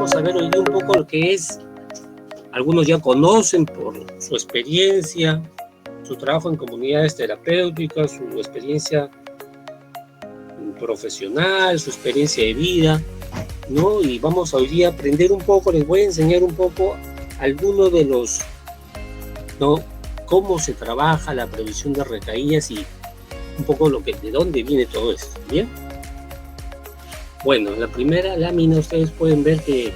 vamos a ver hoy día un poco lo que es, algunos ya conocen por su experiencia, su trabajo en comunidades terapéuticas, su experiencia profesional, su experiencia de vida, ¿no? Y vamos hoy día a aprender un poco, les voy a enseñar un poco algunos de los, ¿no?, cómo se trabaja la prevención de recaídas y un poco de dónde viene todo esto, ¿bien? Bueno, en la primera lámina ustedes pueden ver que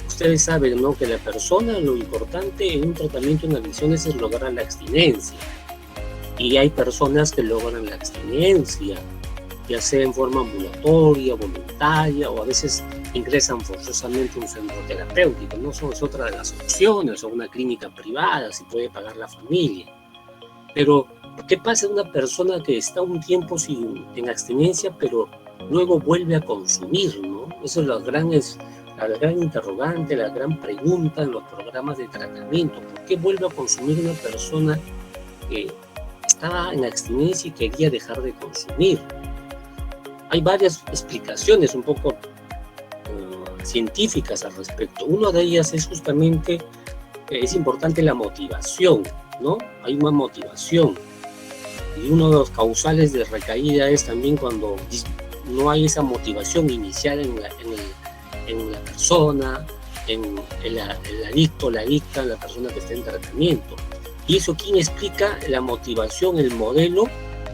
ustedes saben, ¿no?, que la persona, lo importante en un tratamiento en adicciones es lograr la abstinencia. Y hay personas que logran la abstinencia, ya sea en forma ambulatoria, voluntaria, o a veces ingresan forzosamente a un centro terapéutico, ¿no? Eso es otra de las opciones, o una clínica privada, si puede pagar la familia. Pero, ¿qué pasa en una persona que está un tiempo en abstinencia, pero luego vuelve a consumir, ¿no? Esa es la gran interrogante, la gran pregunta en los programas de tratamiento. ¿Por qué vuelve a consumir una persona que estaba en abstinencia y quería dejar de consumir? Hay varias explicaciones un poco científicas al respecto. Una de ellas es justamente, es importante la motivación, ¿no? Hay una motivación. Y uno de los causales de recaída es también cuando no hay esa motivación inicial en la persona, en el adicto, la adicta, la persona que está en tratamiento. Y eso, ¿quién explica la motivación, el modelo?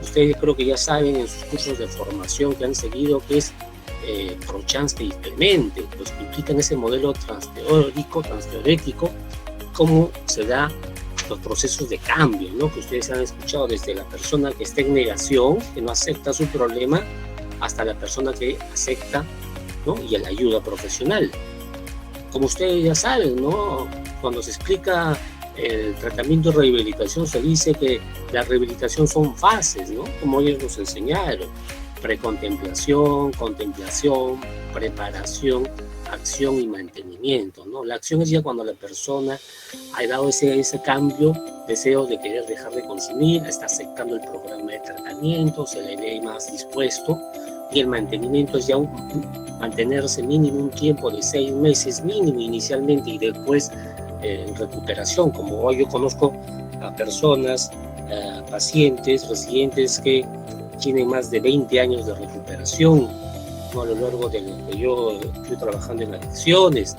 Ustedes creo que ya saben en sus cursos de formación que han seguido, que es Prochaska y Clemente, pues que implican ese modelo transteorético, cómo se da los procesos de cambio, ¿no?, que ustedes han escuchado desde la persona que está en negación, que no acepta su problema, hasta la persona que acepta, ¿no?, y la ayuda profesional. Como ustedes ya saben, ¿no?, cuando se explica el tratamiento de rehabilitación se dice que la rehabilitación son fases, ¿no?, como ellos nos enseñaron: precontemplación, contemplación, preparación, acción y mantenimiento, ¿no? La acción es ya cuando la persona ha dado ese cambio, deseo de querer dejar de consumir, está aceptando el programa de tratamiento, se le ve más dispuesto. Y el mantenimiento es ya mantenerse mínimo un tiempo de 6 meses mínimo inicialmente, y después en recuperación. Como hoy yo conozco a personas, pacientes, residentes que tienen más de 20 años de recuperación, ¿no?, a lo largo de lo que yo estoy trabajando en adicciones,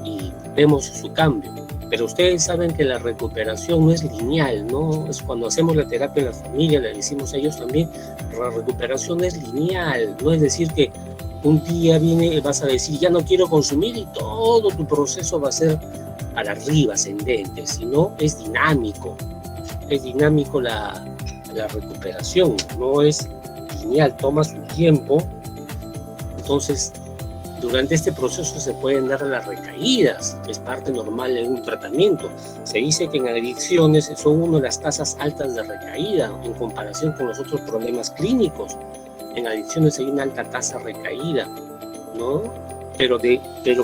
y vemos su cambio. Pero ustedes saben que la recuperación no es lineal, ¿no? Es cuando hacemos la terapia en la familia, le decimos a ellos también, la recuperación es lineal, no es decir que un día vas a decir ya no quiero consumir y todo tu proceso va a ser para arriba, ascendente, sino es dinámico la recuperación, no es lineal, toma su tiempo. Entonces, durante este proceso se pueden dar las recaídas, que es parte normal de un tratamiento. Se dice que en adicciones son una de las tasas altas de recaída en comparación con los otros problemas clínicos. En adicciones hay una alta tasa de recaída, ¿no? Pero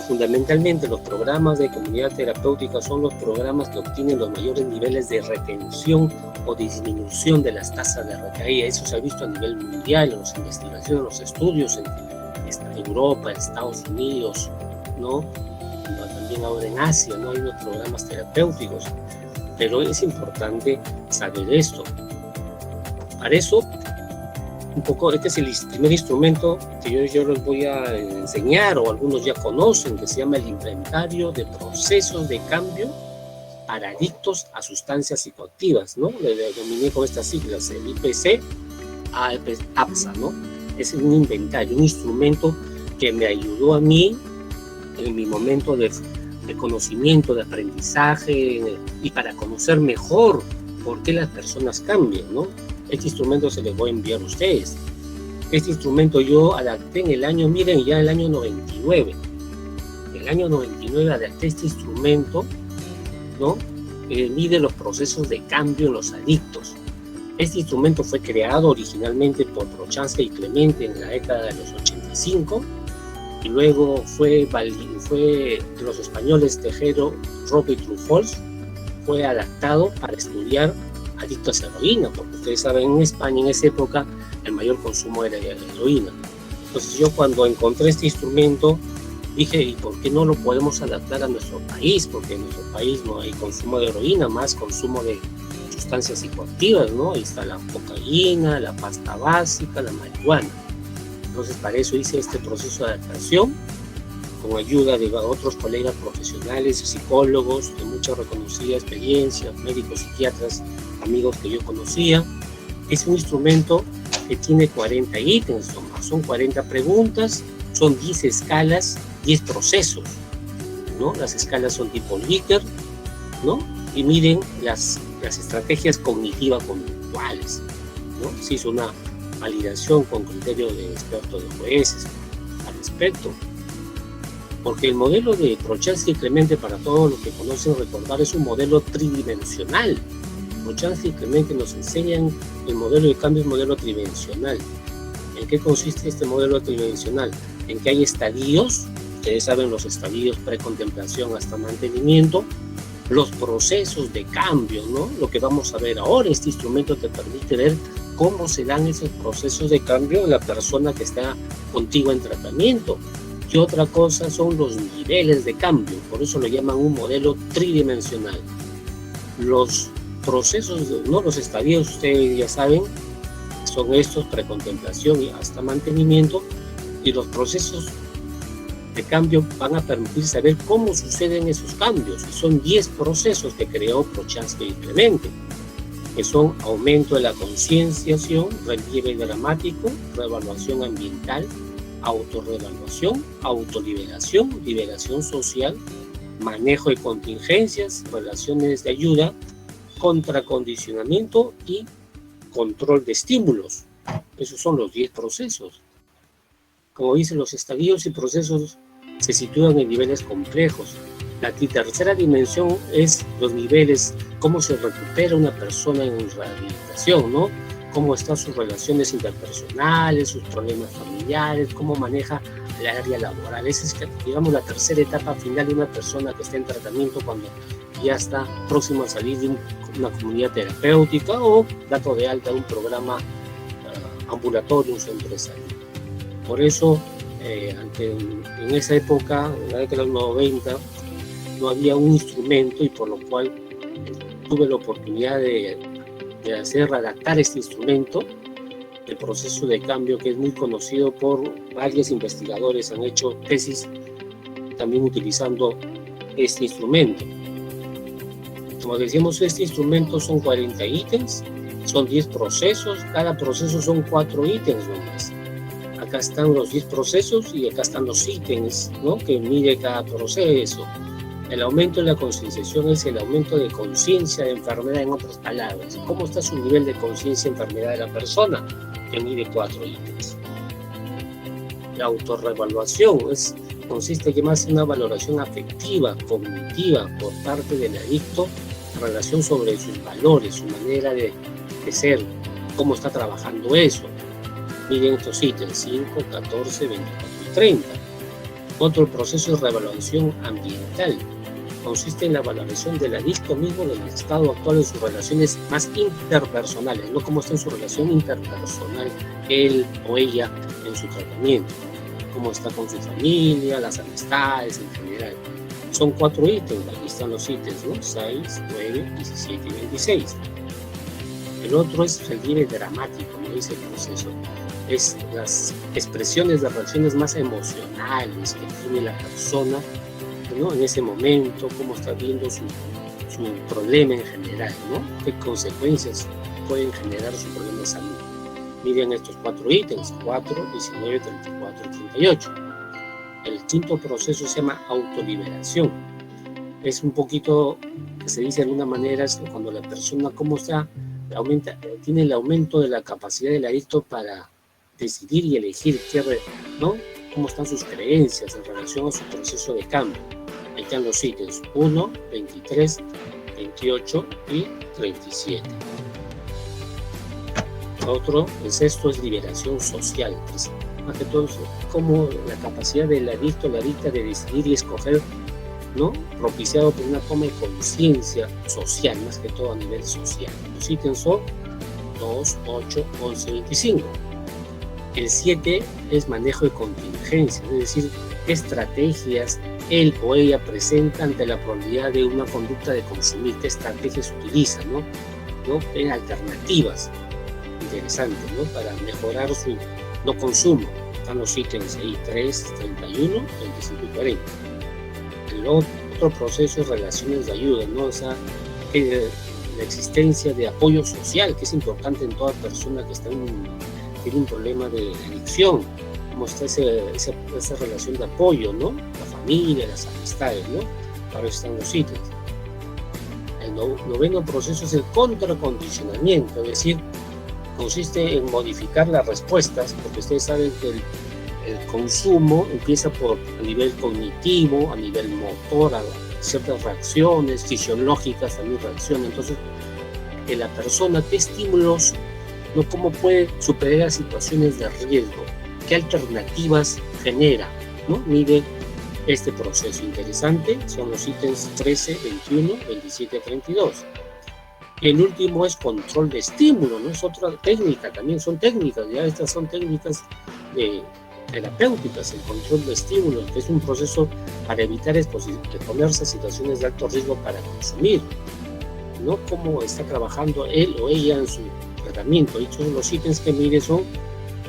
fundamentalmente los programas de comunidad terapéutica son los programas que obtienen los mayores niveles de retención o disminución de las tasas de recaída. Eso se ha visto a nivel mundial en las investigaciones, en los estudios en Europa, en Estados Unidos, ¿no? También ahora en Asia, ¿no?, hay unos programas terapéuticos. Pero es importante saber esto. Para eso, un poco, este es el primer instrumento que yo les voy a enseñar, o algunos ya conocen, que se llama el Inventario de Procesos de Cambio para Adictos a Sustancias Psicoactivas, ¿no? Le denominé con estas siglas, el IPC, APSA, ¿no? Es un inventario, un instrumento que me ayudó a mí en mi momento de conocimiento, de aprendizaje, y para conocer mejor por qué las personas cambian, ¿no? Este instrumento se les voy a enviar a ustedes. Este instrumento yo adapté en el año, miren, ya en el año 99. En el año 99 adapté este instrumento, ¿no?, mide los procesos de cambio en los adictos. Este instrumento fue creado originalmente por Prochaska y Clemente en la década de los 85, y luego fue de los españoles Tejero, Roque y Trufols, fue adaptado para estudiar adictos a heroína, porque ustedes saben, en España en esa época el mayor consumo era de heroína. Entonces yo, cuando encontré este instrumento, Dije, ¿y por qué no lo podemos adaptar a nuestro país? Porque en nuestro país no hay consumo de heroína, más consumo de sustancias psicoactivas, ¿no? Ahí está la cocaína, la pasta básica, la marihuana. Entonces, para eso hice este proceso de adaptación, con ayuda de otros colegas profesionales, psicólogos de mucha reconocida experiencia, médicos, psiquiatras, amigos que yo conocía. Es un instrumento que tiene 40 ítems, son 40 preguntas, son 10 escalas, 10 procesos, ¿no? Las escalas son tipo Likert, ¿no? Y miden las estrategias cognitivas conductuales, ¿no? Se hizo una validación con criterio de expertos de jueces al respecto. Porque el modelo de Prochaska y Clemente, para todos los que conocen recordar, es un modelo tridimensional. Prochaska y Clemente nos enseñan el modelo de cambio, es modelo tridimensional. ¿En qué consiste este modelo tridimensional? En que hay estadios, ustedes saben los estadios precontemplación hasta mantenimiento, los procesos de cambio, ¿no? Lo que vamos a ver ahora, este instrumento te permite ver cómo se dan esos procesos de cambio en la persona que está contigo en tratamiento. Y otra cosa son los niveles de cambio, por eso lo llaman un modelo tridimensional. Los procesos, ¿no? Los estadios, ustedes ya saben, son estos, precontemplación y hasta mantenimiento, y los procesos de cambio van a permitir saber cómo suceden esos cambios. Y son 10 procesos que creó Prochaska y Clemente, que son aumento de la concienciación, relieve dramático, reevaluación ambiental, autorreevaluación, autoliberación, liberación social, manejo de contingencias, relaciones de ayuda, contracondicionamiento y control de estímulos. Esos son los 10 procesos. Como dicen, los estadios y procesos se sitúan en niveles complejos. La tercera dimensión es los niveles, cómo se recupera una persona en rehabilitación, ¿no? Cómo están sus relaciones interpersonales, sus problemas familiares, cómo maneja el área laboral. Esa es, digamos, la tercera etapa final de una persona que está en tratamiento cuando ya está próximo a salir de una comunidad terapéutica o dato de alta de un programa ambulatorio, un centro de salud. Por eso, en esa época, en la década de los 90, no había un instrumento, y por lo cual tuve la oportunidad de redactar este instrumento, el proceso de cambio, que es muy conocido por varios investigadores, han hecho tesis también utilizando este instrumento. Como decíamos, este instrumento son 40 ítems, son 10 procesos, cada proceso son 4 ítems nomás. Acá están los 10 procesos y acá están los ítems, ¿no?, que mide cada proceso. El aumento de la concienciación es el aumento de conciencia de enfermedad, en otras palabras. ¿Cómo está su nivel de conciencia de enfermedad de la persona? Que mide 4 ítems. La autorreevaluación consiste en más en una valoración afectiva, cognitiva, por parte del adicto en relación sobre sus valores, su manera de ser, cómo está trabajando eso. Miren estos ítems, 5, 14, 24 y 30. Otro proceso de reevaluación ambiental consiste en la valoración del adicto mismo del estado actual de sus relaciones más interpersonales, no cómo está en su relación interpersonal él o ella en su tratamiento, cómo está con su familia, las amistades en general. Son 4 ítems, aquí están los ítems, ¿no? 6, 9, 17 y 26. El otro es relieve dramático, ¿no? Dice el proceso. Es las expresiones de reacciones más emocionales que tiene la persona, ¿no?, en ese momento, cómo está viendo su problema en general, ¿no?, qué consecuencias pueden generar su problema de salud. Miren estos 4 ítems, 4, 19, 34 y 38. El quinto proceso se llama autoliberación. Es un poquito, que se dice de alguna manera, es cuando la persona, cómo está, tiene el aumento de la capacidad del adicto para decidir y elegir ¿no?, cómo están sus creencias en relación a su proceso de cambio. Ahí están los ítems 1, 23, 28 y 37. Otro, el sexto, es liberación social. Pues, más que todo, como la capacidad del adicto, la adicta, de decidir y escoger, ¿no?, propiciado por una toma de conciencia social, más que todo a nivel social. Los ítems son 2, 8, 11, 25. El 7 es manejo de contingencias, es decir, qué estrategias él o ella presenta ante la probabilidad de una conducta de consumir, qué estrategias utiliza, ¿no? ¿Qué alternativas interesantes, ¿no? Para mejorar su no consumo. Están los ítems ahí 3, 31, 35 y 40. El otro proceso es relaciones de ayuda, ¿no? O sea, la existencia de apoyo social, que es importante en toda persona que tiene un problema de adicción. Cómo está esa relación de apoyo, ¿no? La familia, las amistades, ¿no? Para eso están los ítems. El noveno proceso es el contracondicionamiento, es decir, consiste en modificar las respuestas, porque ustedes saben que el consumo empieza a nivel cognitivo, a nivel motor, a ciertas reacciones fisiológicas también reaccionan. Entonces, que la persona, qué estímulos, ¿no? Cómo puede superar situaciones de riesgo, qué alternativas genera, ¿no? Mide este proceso. Interesante, son los ítems 13, 21, 27, 32. El último es control de estímulo, ¿no? Es otra técnica, también son técnicas, ya estas son técnicas terapéuticas, el control de estímulo, que es un proceso para evitar exponerse a situaciones de alto riesgo para consumir, ¿no? Cómo está trabajando él o ella en su tratamiento. Dichos los ítems que mire son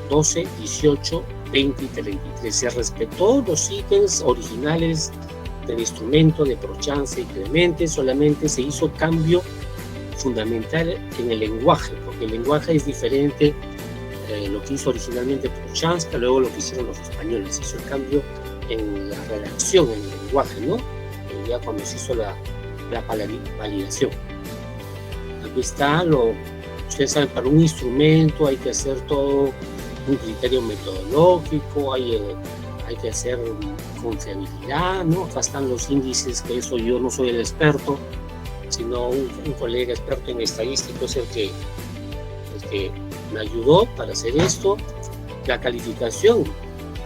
12, 18, 20 y 33. Se respetó los ítems originales del instrumento de Prochaska y Clemente, solamente se hizo cambio fundamental en el lenguaje, porque el lenguaje es diferente lo que hizo originalmente Prochaska, luego lo que hicieron los españoles. Se hizo el cambio en la redacción, en el lenguaje, ¿no? Ya cuando se hizo la validación. Aquí está, ustedes saben, para un instrumento hay que hacer todo un criterio metodológico, hay que hacer confiabilidad, ¿no? Acá están los índices, que eso yo no soy el experto, sino un colega experto en estadística es el que me ayudó para hacer esto. La calificación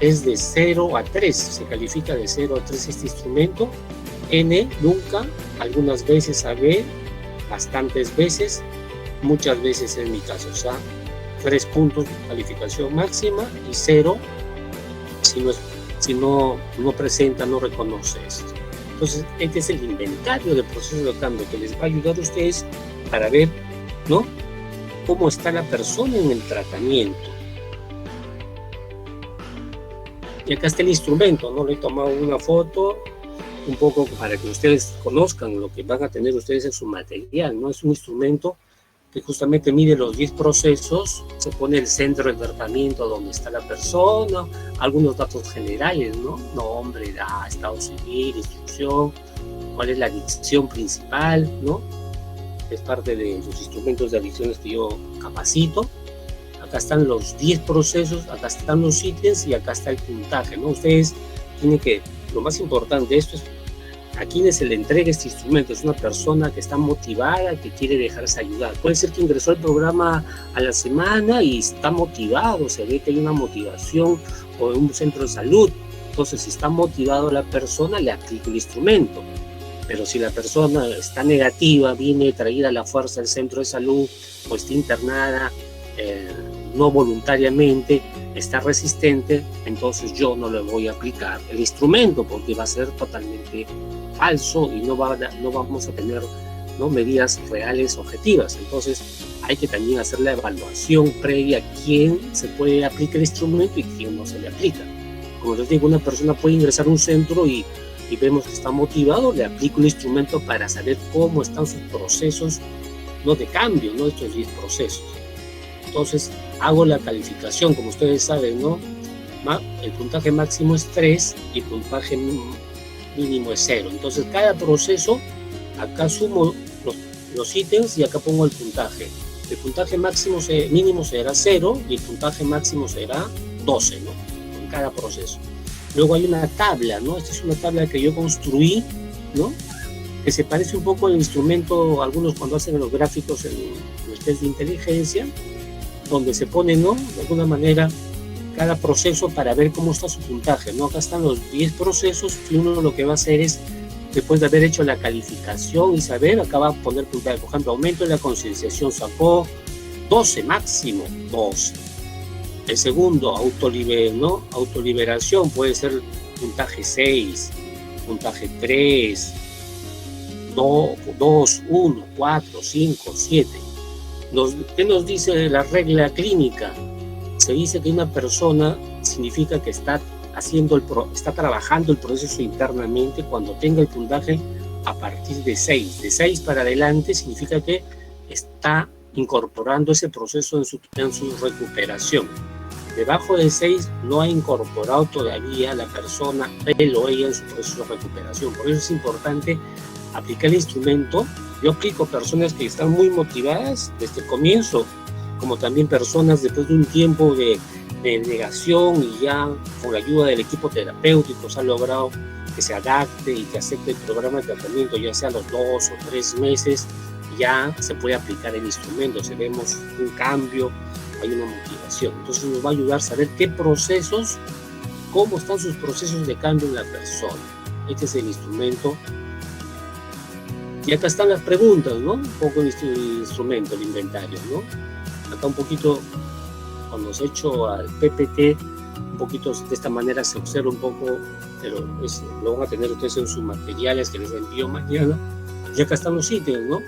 es de 0 a 3, se califica de 0 a 3 este instrumento. N, nunca, algunas veces a B, bastantes veces, muchas veces en mi caso, o sea, 3 puntos calificación máxima y 0 si no presenta, no reconoce esto. Entonces, este es el inventario del proceso de cambio que les va a ayudar a ustedes para ver, ¿no?, cómo está la persona en el tratamiento. Y acá está el instrumento, ¿no? Le he tomado una foto un poco para que ustedes conozcan lo que van a tener ustedes en su material, ¿no? Es un instrumento que justamente mide los 10 procesos, se pone el centro de tratamiento donde está la persona, algunos datos generales, ¿no? Nombre, edad, estado civil, instrucción, cuál es la adicción principal, ¿no? Es parte de los instrumentos de adicciones que yo capacito. Acá están los 10 procesos, acá están los ítems y acá está el puntaje, ¿no? Ustedes tienen que, lo más importante de esto es a quién se le entrega este instrumento. Es una persona que está motivada, que quiere dejarse ayudar. Puede ser que ingresó al programa a la semana y está motivado, se ve que hay una motivación, o en un centro de salud. Entonces, si está motivado la persona, le aplica el instrumento. Pero si la persona está negativa, viene traída a la fuerza del centro de salud, o está internada no voluntariamente, está resistente, entonces yo no le voy a aplicar el instrumento porque va a ser totalmente falso y no vamos a tener, ¿no?, medidas reales objetivas. Entonces hay que también hacer la evaluación previa a quién se puede aplicar el instrumento y quién no se le aplica. Como les digo, una persona puede ingresar a un centro y vemos que está motivado, le aplico un instrumento para saber cómo están sus procesos, ¿no?, de cambio, ¿no?, estos 10 procesos. Entonces hago la calificación, como ustedes saben, ¿no? El puntaje máximo es 3 y el puntaje mínimo es 0. Entonces cada proceso, acá sumo los ítems y acá pongo el puntaje. El puntaje mínimo será 0 y el puntaje máximo será 12, ¿no?, en cada proceso. Luego hay una tabla, ¿no? Esta es una tabla que yo construí, ¿no?, que se parece un poco al instrumento, algunos cuando hacen los gráficos en los test de inteligencia, donde se pone, ¿no?, de alguna manera cada proceso para ver cómo está su puntaje, ¿no? Acá están los 10 procesos y uno lo que va a hacer es, después de haber hecho la calificación y saber, acá va a poner puntaje. Por ejemplo, aumento de la concienciación sacó 12 máximo, 12. El segundo, autoliberación, puede ser puntaje 6, puntaje 3, 2, 1, 4, 5, 7. ¿Qué nos dice la regla clínica? Se dice que una persona significa que está trabajando el proceso internamente cuando tenga el puntaje a partir de 6. De 6 para adelante significa que está incorporando ese proceso en su recuperación. Debajo de 6 no ha incorporado todavía la persona, él o ella, en su proceso de recuperación. Por eso es importante aplicar el instrumento. Yo aplico personas que están muy motivadas desde el comienzo, como también personas después de un tiempo de negación y ya con la ayuda del equipo terapéutico se ha logrado que se adapte y que acepte el programa de tratamiento, ya sea a los 2 o 3 meses, ya se puede aplicar el instrumento, si vemos un cambio, hay una motivación. Entonces nos va a ayudar a saber qué procesos, cómo están sus procesos de cambio en la persona. Este es el instrumento. Y acá están las preguntas, ¿no? Un poco el instrumento, el inventario, ¿no? Acá un poquito, cuando se ha hecho al PPT, un poquito de esta manera se observa un poco, pero lo van a tener ustedes en sus materiales que les envío mañana. Y acá están los ítems, ¿no?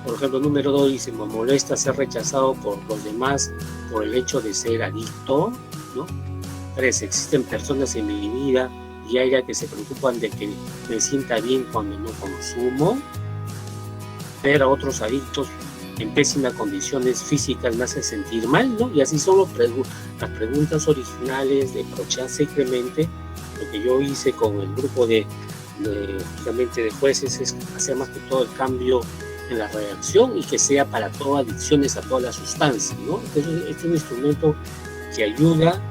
Por ejemplo, número 2 dice: me molesta ser rechazado por los demás por el hecho de ser adicto, ¿no? 3, existen personas en mi vida diaria que se preocupan de que me sienta bien cuando no consumo. Ver a otros adictos en pésimas condiciones físicas me hace sentir mal, ¿no? Y así son las preguntas originales de Prochaska y Clemente. Lo que yo hice con el grupo justamente de jueces es hacer más que todo el cambio en la reacción y que sea para todas adicciones a todas las sustancias, ¿no? Entonces, este es un instrumento que ayuda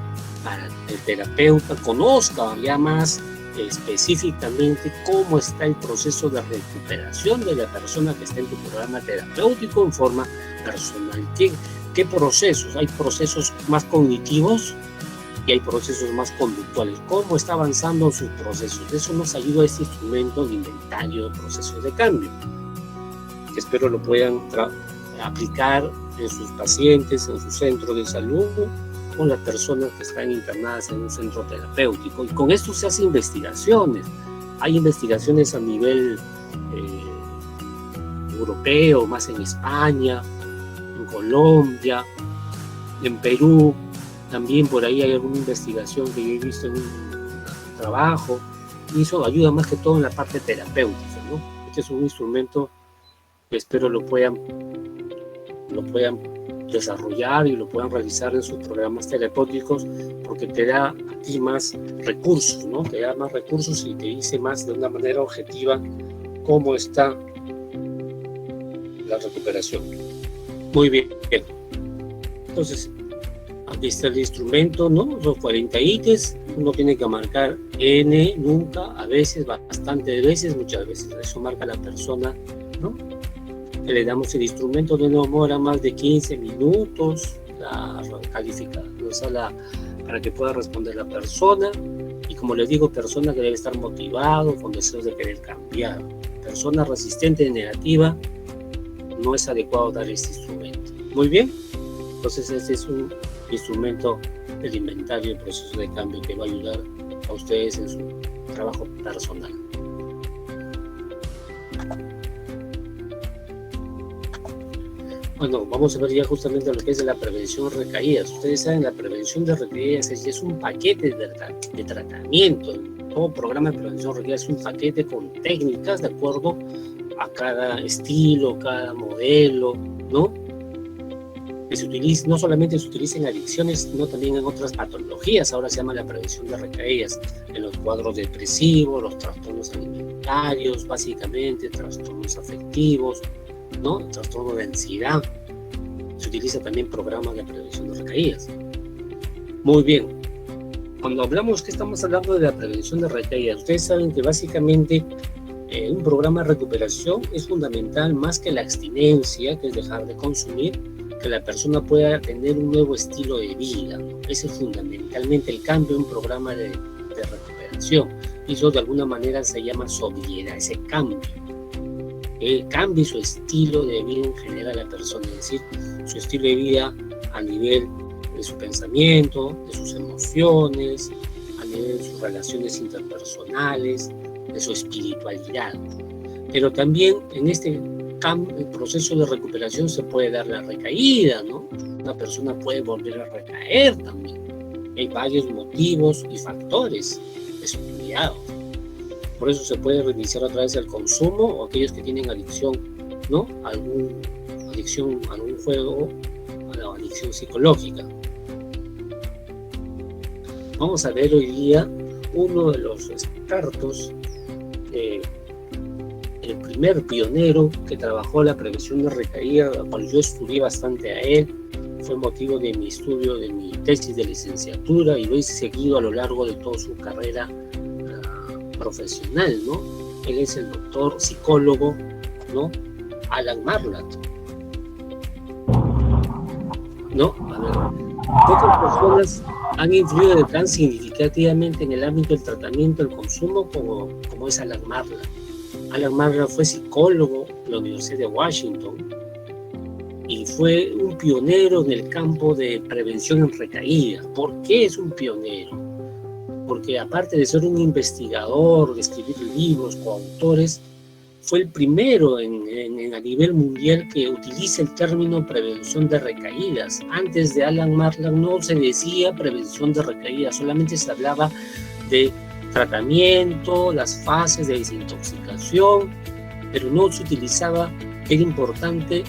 para que el terapeuta conozca ya más específicamente cómo está el proceso de recuperación de la persona que está en tu programa terapéutico en forma personal. ¿Qué procesos? Hay procesos más cognitivos y hay procesos más conductuales. ¿Cómo está avanzando sus procesos? De eso nos ayuda este instrumento de inventario de procesos de cambio, que espero lo puedan aplicar en sus pacientes, en su centro de salud, con las personas que están internadas en un centro terapéutico. Y con esto se hacen investigaciones. Hay investigaciones a nivel europeo, más en España, en Colombia, en Perú. También por ahí hay alguna investigación que yo he visto en un trabajo. Y eso ayuda más que todo en la parte terapéutica, ¿no? Este es un instrumento que espero lo puedan desarrollar y lo puedan realizar en sus programas terapéuticos, porque te da a ti más recursos, ¿no? Te da más recursos y te dice más de una manera objetiva cómo está la recuperación. Muy bien. Entonces, aquí está el instrumento, ¿no? Son 40 ítems. Uno tiene que marcar N, nunca, a veces, bastante veces, muchas veces. Eso marca la persona, ¿no? Le damos el instrumento, no demora más de 15 minutos la calificación para que pueda responder la persona. Y como les digo, persona que debe estar motivado, con deseos de querer cambiar. Persona resistente y negativa, no es adecuado dar este instrumento. Muy bien, entonces este es un instrumento del inventario de procesos de cambio que va a ayudar a ustedes en su trabajo personal. Bueno, vamos a ver ya justamente lo que es de la prevención de recaídas. Ustedes saben, la prevención de recaídas es un paquete de tratamiento. Todo programa de prevención de recaídas es un paquete con técnicas de acuerdo a cada estilo, cada modelo, ¿no? Que se utiliza, no solamente se utiliza en adicciones, sino también en otras patologías. Ahora se llama la prevención de recaídas en los cuadros depresivos, los trastornos alimentarios, básicamente, trastornos afectivos, ¿no? Trastorno de ansiedad. Se utiliza también programas de prevención de recaídas. Muy bien. Cuando hablamos, que estamos hablando de la prevención de recaídas, ustedes saben que básicamente un programa de recuperación es fundamental más que la abstinencia, que es dejar de consumir, que la persona pueda tener un nuevo estilo de vida, ¿no? Ese es fundamentalmente el cambio en un programa de recuperación. Y eso de alguna manera se llama sobriedad, ese cambio. Cambie su estilo de vida en general a la persona, es decir, su estilo de vida a nivel de su pensamiento, de sus emociones, a nivel de sus relaciones interpersonales, de su espiritualidad. Pero también en este proceso de recuperación se puede dar la recaída, ¿no? Una persona puede volver a recaer también. Hay varios motivos y factores estudiados. Por eso se puede reiniciar otra vez el consumo, o aquellos que tienen adicción, ¿no? Adicción a algún juego, a la adicción psicológica. Vamos a ver hoy día uno de los expertos, el primer pionero que trabajó la prevención de recaída, cual yo estudié bastante a él. Fue motivo de mi estudio, de mi tesis de licenciatura, y lo he seguido a lo largo de toda su carrera profesional, ¿no? Él es el doctor psicólogo, ¿no? Alan Marlatt, ¿no? A ver, pocas personas han influido tan significativamente en el ámbito del tratamiento del consumo como es Alan Marlatt. Alan Marlatt fue psicólogo de la Universidad de Washington y fue un pionero en el campo de prevención en recaída. ¿Por qué es un pionero? Porque aparte de ser un investigador, de escribir libros, coautores, fue el primero a nivel mundial que utiliza el término prevención de recaídas. Antes de Alan Marlatt no se decía prevención de recaídas, solamente se hablaba de tratamiento, las fases de desintoxicación, pero no se utilizaba que era importante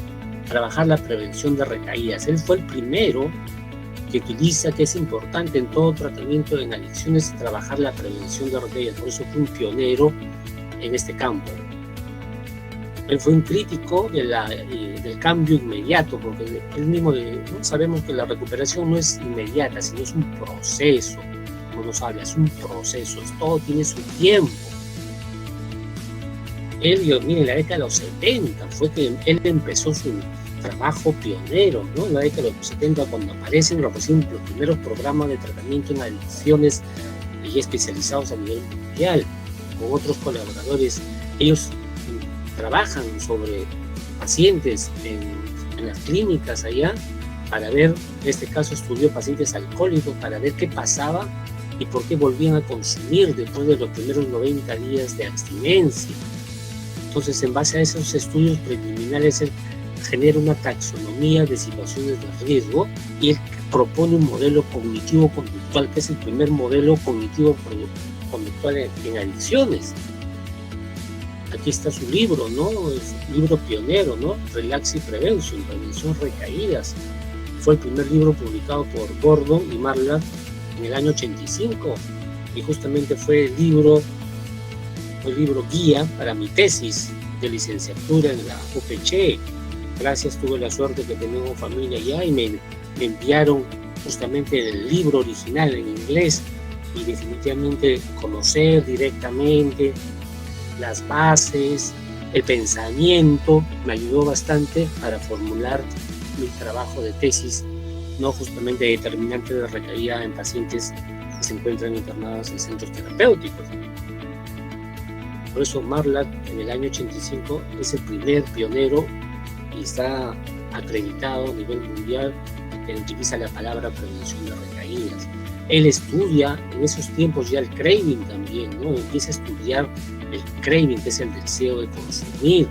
trabajar la prevención de recaídas. Él fue el primero que utiliza que es importante en todo tratamiento en adicciones trabajar la prevención de recaídas. Por eso fue un pionero en este campo. Él fue un crítico del cambio inmediato, porque él mismo sabemos que la recuperación no es inmediata, sino es un proceso. Como nos habla, es un proceso, todo tiene su tiempo. Él, en la década de los 70 fue que él empezó su trabajo pionero, ¿no? En la década de los 70, cuando aparecen los primeros programas de tratamiento en adicciones y especializados a nivel mundial, con otros colaboradores. Ellos trabajan sobre pacientes en las clínicas allá para ver, en este caso estudió pacientes alcohólicos para ver qué pasaba y por qué volvían a consumir después de los primeros 90 días de abstinencia. Entonces, en base a esos estudios preliminares, él genera una taxonomía de situaciones de riesgo y él propone un modelo cognitivo-conductual, que es el primer modelo cognitivo-conductual en adicciones. Aquí está su libro, ¿no? Es un libro pionero, ¿no? Relax y Prevention, Prevención Recaídas. Fue el primer libro publicado por Gordon y Marlatt en el año 85 y justamente fue el libro guía para mi tesis de licenciatura en la UPC. Gracias, tuve la suerte que tengo familia allá y me enviaron justamente el libro original en inglés, y definitivamente conocer directamente las bases, el pensamiento, me ayudó bastante para formular mi trabajo de tesis, no justamente determinante de recaída en pacientes que se encuentran internados en centros terapéuticos. Por eso Marlatt en el año 85 es el primer pionero y está acreditado a nivel mundial que utiliza la palabra prevención de recaídas. Él estudia en esos tiempos ya el craving también, ¿no? Empieza a estudiar el craving, que es el deseo de consumir,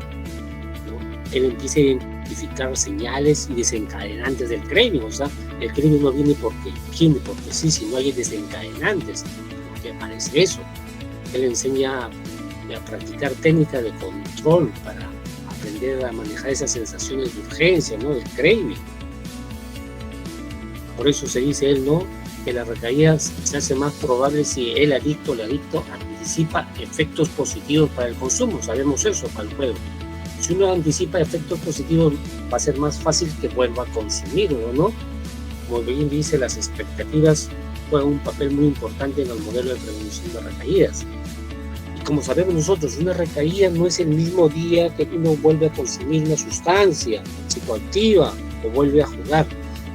¿no? Él empieza a identificar señales y desencadenantes del craving. O sea, el craving no viene porque sí, sino hay desencadenantes, porque aparece eso. Él enseña a practicar técnicas de control para aprender a manejar esas sensaciones de urgencia, ¿no? Del craving. Por eso se dice él, ¿no?, que la recaída se hace más probable si el adicto o el adicto anticipa efectos positivos para el consumo. Sabemos eso para el juego. Si uno anticipa efectos positivos, va a ser más fácil que vuelva a consumirlo, ¿no? Como bien dice, las expectativas juegan un papel muy importante en el modelo de prevención de recaídas. Y como sabemos nosotros, una recaída no es el mismo día que uno vuelve a consumir una sustancia psicoactiva o vuelve a jugar.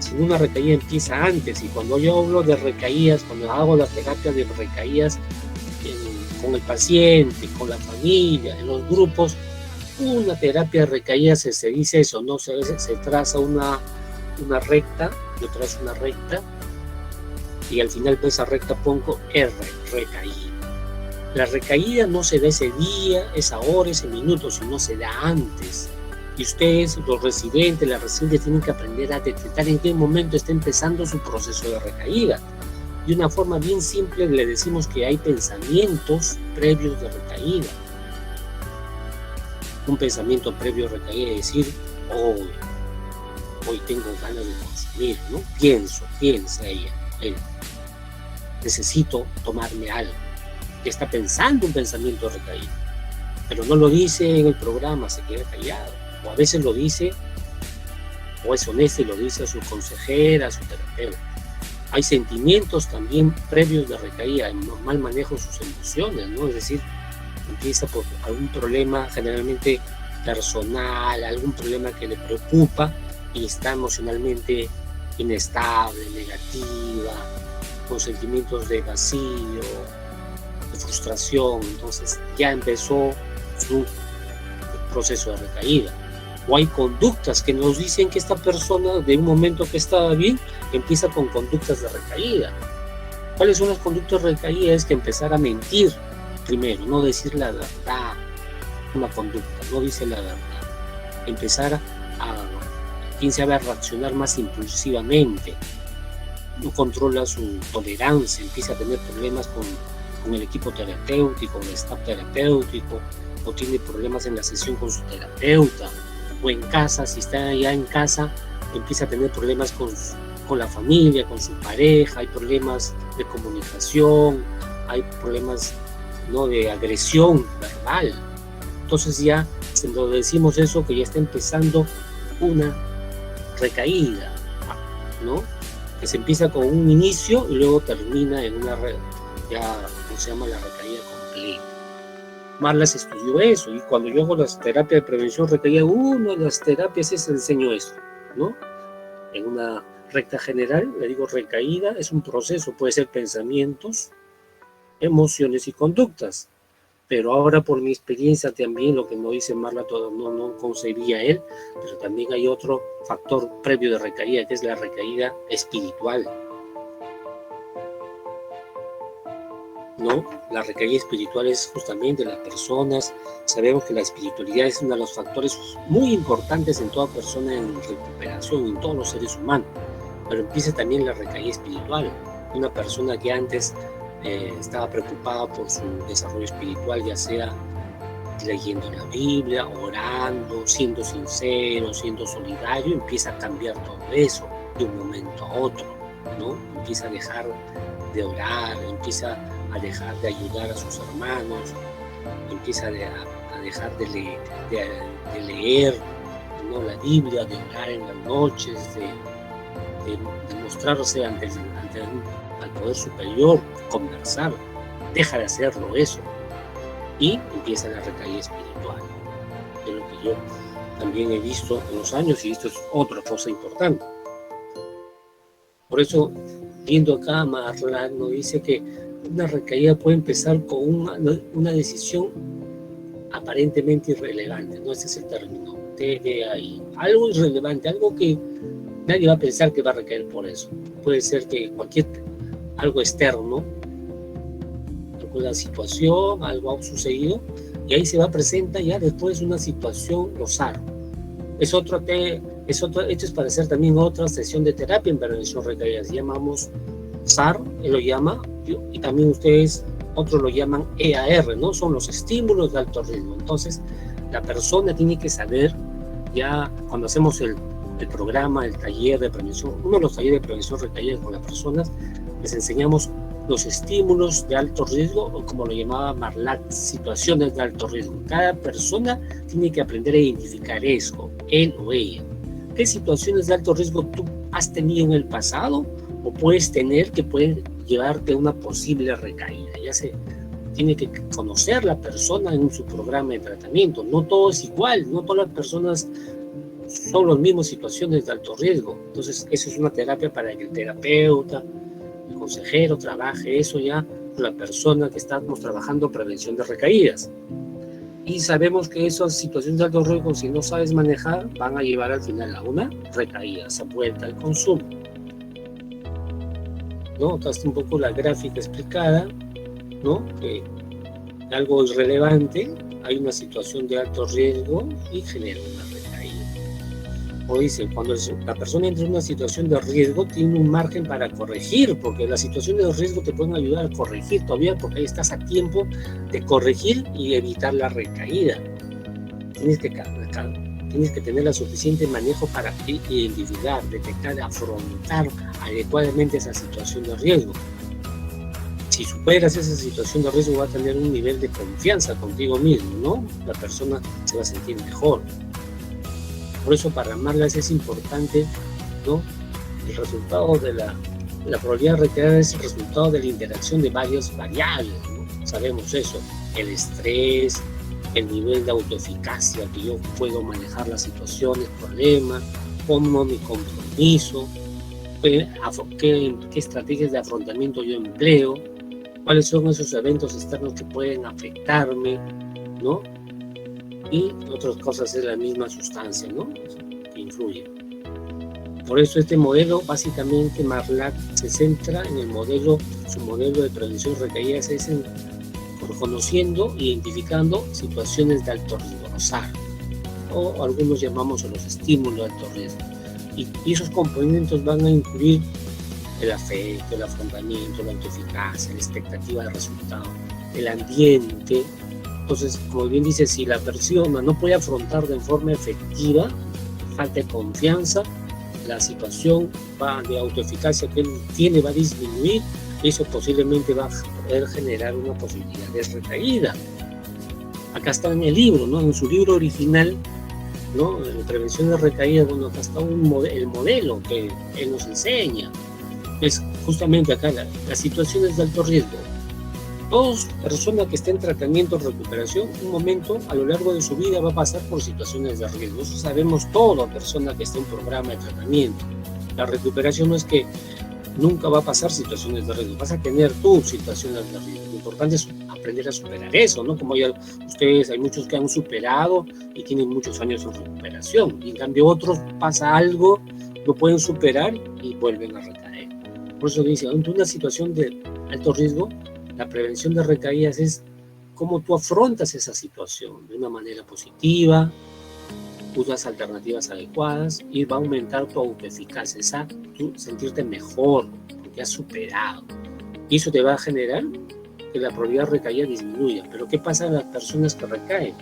Sino una recaída empieza antes. Y cuando yo hablo de recaídas, cuando hago la terapia de recaídas con el paciente, con la familia, en los grupos, una terapia de recaídas se dice eso, ¿no? Se traza una recta yo trazo una recta y al final de esa recta pongo R, recaída. La recaída no se da ese día, esa hora, ese minuto, sino se da antes. Y ustedes, los residentes, las residentes, tienen que aprender a detectar en qué momento está empezando su proceso de recaída. De una forma bien simple le decimos que hay pensamientos previos de recaída. Un pensamiento previo de recaída es decir, hoy tengo ganas de consumir, ¿no? Piensa él, necesito tomarme algo. Que está pensando un pensamiento de recaída, pero no lo dice en el programa, se queda callado, o a veces lo dice, o es honesto y lo dice a su consejera, a su terapeuta. Hay sentimientos también previos de recaída, en mal manejo de sus emociones, ¿no? Es decir, empieza por algún problema generalmente personal, algún problema que le preocupa y está emocionalmente inestable, negativa, con sentimientos de vacío, de frustración. Entonces ya empezó su proceso de recaída. O hay conductas que nos dicen que esta persona, de un momento que estaba bien, empieza con conductas de recaída. ¿Cuáles son las conductas de recaída? Es que empezar a mentir primero, no decir la verdad, una conducta, no dice la verdad. Empezar quién sabe, a reaccionar más impulsivamente, no controla su tolerancia, empieza a tener problemas con el equipo terapéutico, el staff terapéutico, o tiene problemas en la sesión con su terapeuta, o en casa, si está ya en casa, empieza a tener problemas con la familia, con su pareja, hay problemas de comunicación, hay problemas, ¿no?, de agresión verbal. Entonces ya cuando decimos eso, que ya está empezando una recaída, ¿no?, que se empieza con un inicio y luego termina en una ya, ¿cómo se llama?, la recaída completa. Marlas estudió eso, y cuando yo hago las terapias de prevención recaída, una de las terapias es enseño esto, ¿no? En una recta general le digo recaída es un proceso, puede ser pensamientos, emociones y conductas. Pero ahora por mi experiencia también, lo que no dice Marla, no concebía él, pero también hay otro factor previo de recaída, que es la recaída espiritual, ¿no? La recaída espiritual es justamente las personas, sabemos que la espiritualidad es uno de los factores muy importantes en toda persona en recuperación, en todos los seres humanos, pero empieza también la recaída espiritual. Una persona que antes estaba preocupada por su desarrollo espiritual, ya sea leyendo la Biblia, orando, siendo sincero, siendo solidario, empieza a cambiar todo eso de un momento a otro, ¿no? Empieza a dejar de orar, empieza a dejar de ayudar a sus hermanos, empieza a dejar de leer, ¿no?, la Biblia, de orar en las noches, de mostrarse ante al poder superior, conversar, deja de hacerlo eso y empieza la recaída espiritual. Es lo que yo también he visto en los años, y esto es otra cosa importante. Por eso, viendo acá, Marla nos dice que una recaída puede empezar con una decisión aparentemente irrelevante, no ese es el término, TDAI, algo irrelevante, algo que nadie va a pensar que va a recaer por eso. Puede ser que algo externo, alguna situación, algo ha sucedido, y ahí se va a presentar ya después una situación, los SAR. Esto es para hacer también otra sesión de terapia en prevención recaídas. Llamamos SAR, él lo llama, y también ustedes, otros lo llaman EAR, ¿no? Son los estímulos de alto riesgo. Entonces, la persona tiene que saber, ya cuando hacemos el programa, el taller de prevención, uno de los talleres de prevención recaídas con las personas, les enseñamos los estímulos de alto riesgo, o como lo llamaba Marlatt, situaciones de alto riesgo. Cada persona tiene que aprender a identificar eso, él o ella. ¿Qué situaciones de alto riesgo tú has tenido en el pasado o puedes tener que pueden llevarte a una posible recaída? Ya se tiene que conocer la persona en su programa de tratamiento. No todo es igual, no todas las personas son las mismas situaciones de alto riesgo. Entonces, eso es una terapia para que el terapeuta, el consejero, trabaje eso ya con la persona que estamos trabajando prevención de recaídas. Y sabemos que esas situaciones de alto riesgo, si no sabes manejar, van a llevar al final a una recaída, esa vuelta al consumo. ¿no? Acá está un poco la gráfica explicada, ¿no? Que algo irrelevante, hay una situación de alto riesgo y genera una recaída. O dice, cuando la persona entra en una situación de riesgo, tiene un margen para corregir, porque las situaciones de riesgo te pueden ayudar a corregir todavía, porque ahí estás a tiempo de corregir y evitar la recaída. Tienes que tener el suficiente manejo para identificar, detectar, afrontar adecuadamente esa situación de riesgo. Si superas esa situación de riesgo, va a tener un nivel de confianza contigo mismo, ¿no? La persona se va a sentir mejor. Por eso para Marlax es importante, ¿no? El resultado de la probabilidad de recaída es el resultado de la interacción de varias variables, ¿no? Sabemos eso, el estrés, el nivel de autoeficacia que yo puedo manejar las situaciones, problemas, cómo mi compromiso, qué estrategias de afrontamiento yo empleo, cuáles son esos eventos externos que pueden afectarme, ¿no? Y otras cosas es la misma sustancia, ¿no? Que influye. Por eso este modelo, básicamente, Marlax se centra en su modelo de prevención de recaídas es en reconociendo e identificando situaciones de alto riesgo, SAR, o algunos llamamos a los estímulos de alto riesgo. Y esos componentes van a incluir el afecto, el afrontamiento, la autoeficacia, la expectativa de resultado, el ambiente. Entonces, como bien dice, si la persona no puede afrontar de forma efectiva, falta de confianza, la situación de autoeficacia que él tiene va a disminuir, y eso posiblemente va a poder generar una posibilidad de recaída. Acá está en el libro, ¿no? En su libro original, ¿no? En prevención de recaída, bueno, acá está el modelo que él nos enseña. Es justamente acá las situaciones de alto riesgo. Toda persona que esté en tratamiento o recuperación, un momento a lo largo de su vida va a pasar por situaciones de riesgo. Eso sabemos toda persona que esté en un programa de tratamiento. La recuperación no es que nunca va a pasar situaciones de riesgo, vas a tener tú situaciones de riesgo. Lo importante es aprender a superar eso, ¿no? Como ya ustedes, hay muchos que han superado y tienen muchos años en recuperación, y en cambio otros pasa algo, lo pueden superar y vuelven a recaer. Por eso dice, ante una situación de alto riesgo, la prevención de recaídas es cómo tú afrontas esa situación de una manera positiva, usas alternativas adecuadas y va a aumentar tu autoeficacia, tu sentirte mejor porque has superado. Y eso te va a generar que la probabilidad de recaída disminuya. Pero ¿qué pasa a las personas que recaen?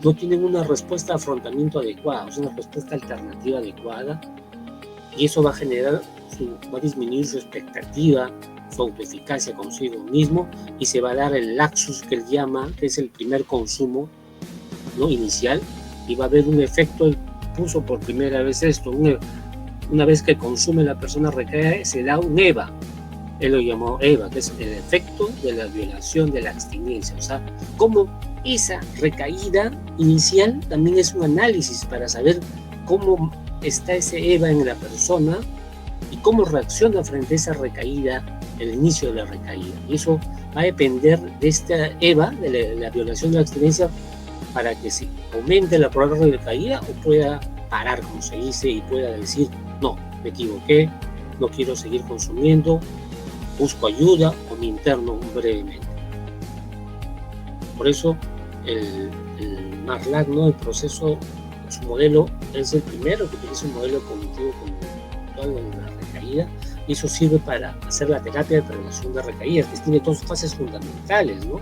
No tienen una respuesta de afrontamiento adecuada, una respuesta alternativa adecuada, y eso va a disminuir su expectativa, su autoeficacia consigo mismo, y se va a dar el laxus que él llama, que es el primer consumo, ¿no? Inicial, y va a haber un efecto. Él puso por primera vez esto, una vez que consume la persona recae, se da un EVA. Él lo llamó EVA, que es el efecto de la violación de la abstinencia. O sea, cómo esa recaída inicial también es un análisis para saber cómo está ese EVA en la persona y cómo reacciona frente a esa recaída, el inicio de la recaída. Y eso va a depender de esta EVA, de la violación de la abstinencia, para que se aumente la probabilidad de recaída o pueda parar, como se dice, y pueda decir, no, me equivoqué, no quiero seguir consumiendo, busco ayuda o me interno brevemente. Por eso el Marlax, ¿no? El proceso, su modelo es el primero que utiliza un modelo cognitivo conductual en la recaída, y eso sirve para hacer la terapia de prevención de recaídas, que tiene dos fases fundamentales, ¿no?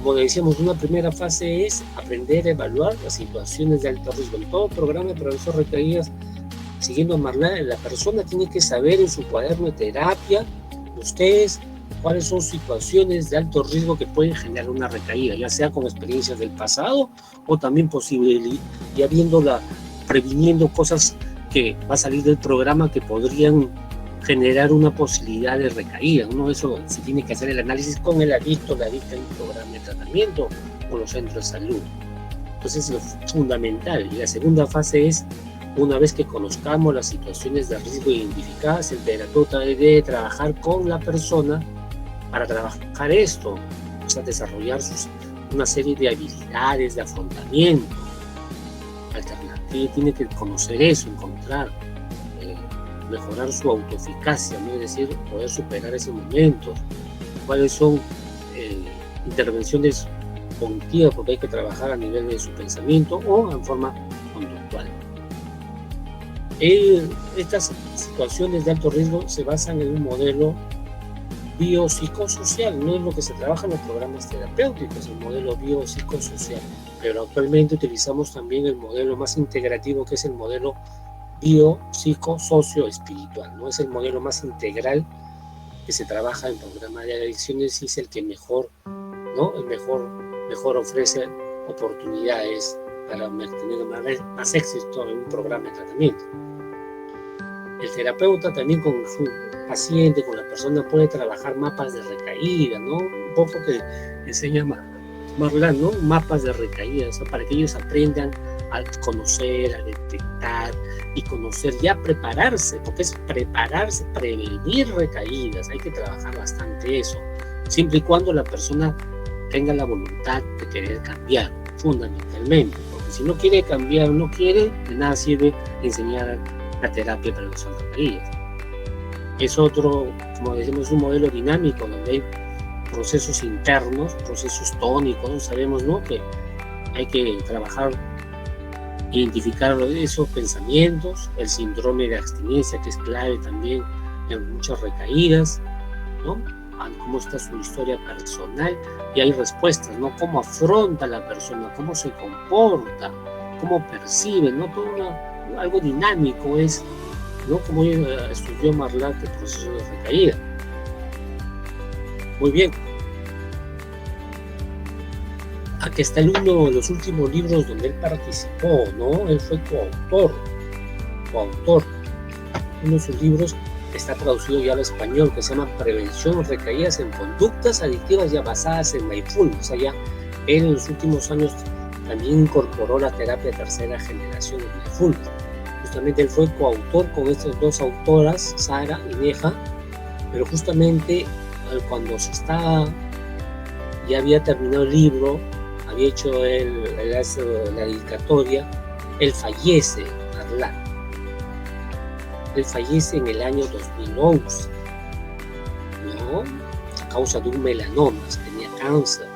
Como decíamos, una primera fase es aprender a evaluar las situaciones de alto riesgo. En todo programa de prevención de recaídas, siguiendo a Marlax, la persona tiene que saber en su cuaderno de terapia, ustedes, cuáles son situaciones de alto riesgo que pueden generar una recaída, ya sea con experiencias del pasado o también posible, ya previniendo cosas que va a salir del programa que podrían generar una posibilidad de recaída, ¿no? Eso se tiene que hacer el análisis con el adicto, la adicta en un programa de tratamiento o los centros de salud. Entonces es lo fundamental. Y la segunda fase es, una vez que conozcamos las situaciones de riesgo identificadas, el terapeuta debe trabajar con la persona para trabajar esto, o sea, desarrollar una serie de habilidades de afrontamiento alternativa. Tiene que conocer eso, encontrar mejorar su autoeficacia, ¿no? Es decir, poder superar ese momento, cuáles son intervenciones cognitivas, porque hay que trabajar a nivel de su pensamiento o en forma conductual. Estas situaciones de alto riesgo se basan en un modelo biopsicosocial, no es lo que se trabaja en los programas terapéuticos, el modelo biopsicosocial, pero actualmente utilizamos también el modelo más integrativo, que es el modelo biopsicosocio-espiritual, ¿no? Es el modelo más integral que se trabaja en programas de adicciones y es el que mejor, ¿no? El mejor ofrece oportunidades para tener más éxito en un programa de tratamiento. El terapeuta también con su paciente, con la persona, puede trabajar mapas de recaída, ¿no? Un poco que enseña Marlán, ¿no? Mapas de recaída, ¿no? Para que ellos aprendan a conocer, a detectar y conocer, ya prepararse, porque es prepararse, prevenir recaídas. Hay que trabajar bastante eso, siempre y cuando la persona tenga la voluntad de querer cambiar, fundamentalmente, porque si no quiere cambiar, no quiere, de nada sirve enseñar la terapia para los recaídas. Es otro, como decimos, un modelo dinámico donde hay procesos internos, procesos tónicos, ¿no? Sabemos, ¿no?, que hay que trabajar, identificar esos pensamientos, el síndrome de abstinencia, que es clave también en muchas recaídas, ¿no? Cómo está su historia personal, y hay respuestas, ¿no? Cómo afronta la persona, cómo se comporta, cómo percibe, ¿no? Todo algo dinámico es, ¿no? Como estudió Marlatt el proceso de recaída. Muy bien. Aquí está uno de los últimos libros donde él participó, ¿no? Él fue coautor. Uno de sus libros está traducido ya al español, que se llama Prevención de recaídas en conductas adictivas ya basadas en mindfulness. O sea, ya él en los últimos años también incorporó la terapia de tercera generación de mindfulness. Justamente él fue coautor con estas dos autoras, Sara y Neha, pero justamente cuando ya había terminado el libro, había hecho la dedicatoria, él fallece, Marlatt. Él fallece en el año 2011, ¿no? A causa de un melanoma, tenía cáncer.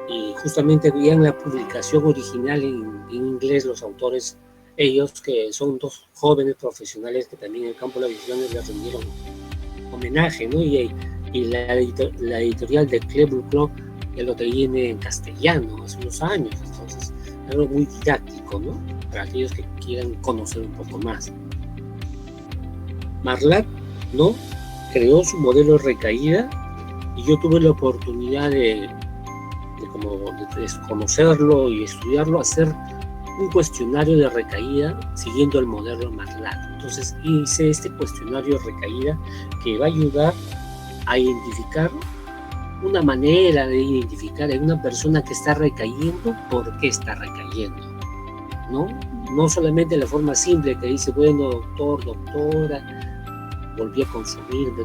Y justamente ya en la publicación original en inglés, los autores, ellos que son dos jóvenes profesionales que también en el campo de las adicciones les rindieron homenaje, ¿no? Y la editorial de Clever Club ya lo tiene en castellano hace unos años, entonces algo muy didáctico, ¿no? Para aquellos que quieran conocer un poco más. Marlatt, ¿no?, creó su modelo de recaída y yo tuve la oportunidad de conocerlo y estudiarlo, hacer un cuestionario de recaída siguiendo el modelo Marlatt. Entonces hice este cuestionario de recaída que va a ayudar a identificar una manera de identificar en una persona que está recayendo por qué está recayendo, ¿no? No solamente la forma simple que dice, bueno, doctora, volví a consumir, me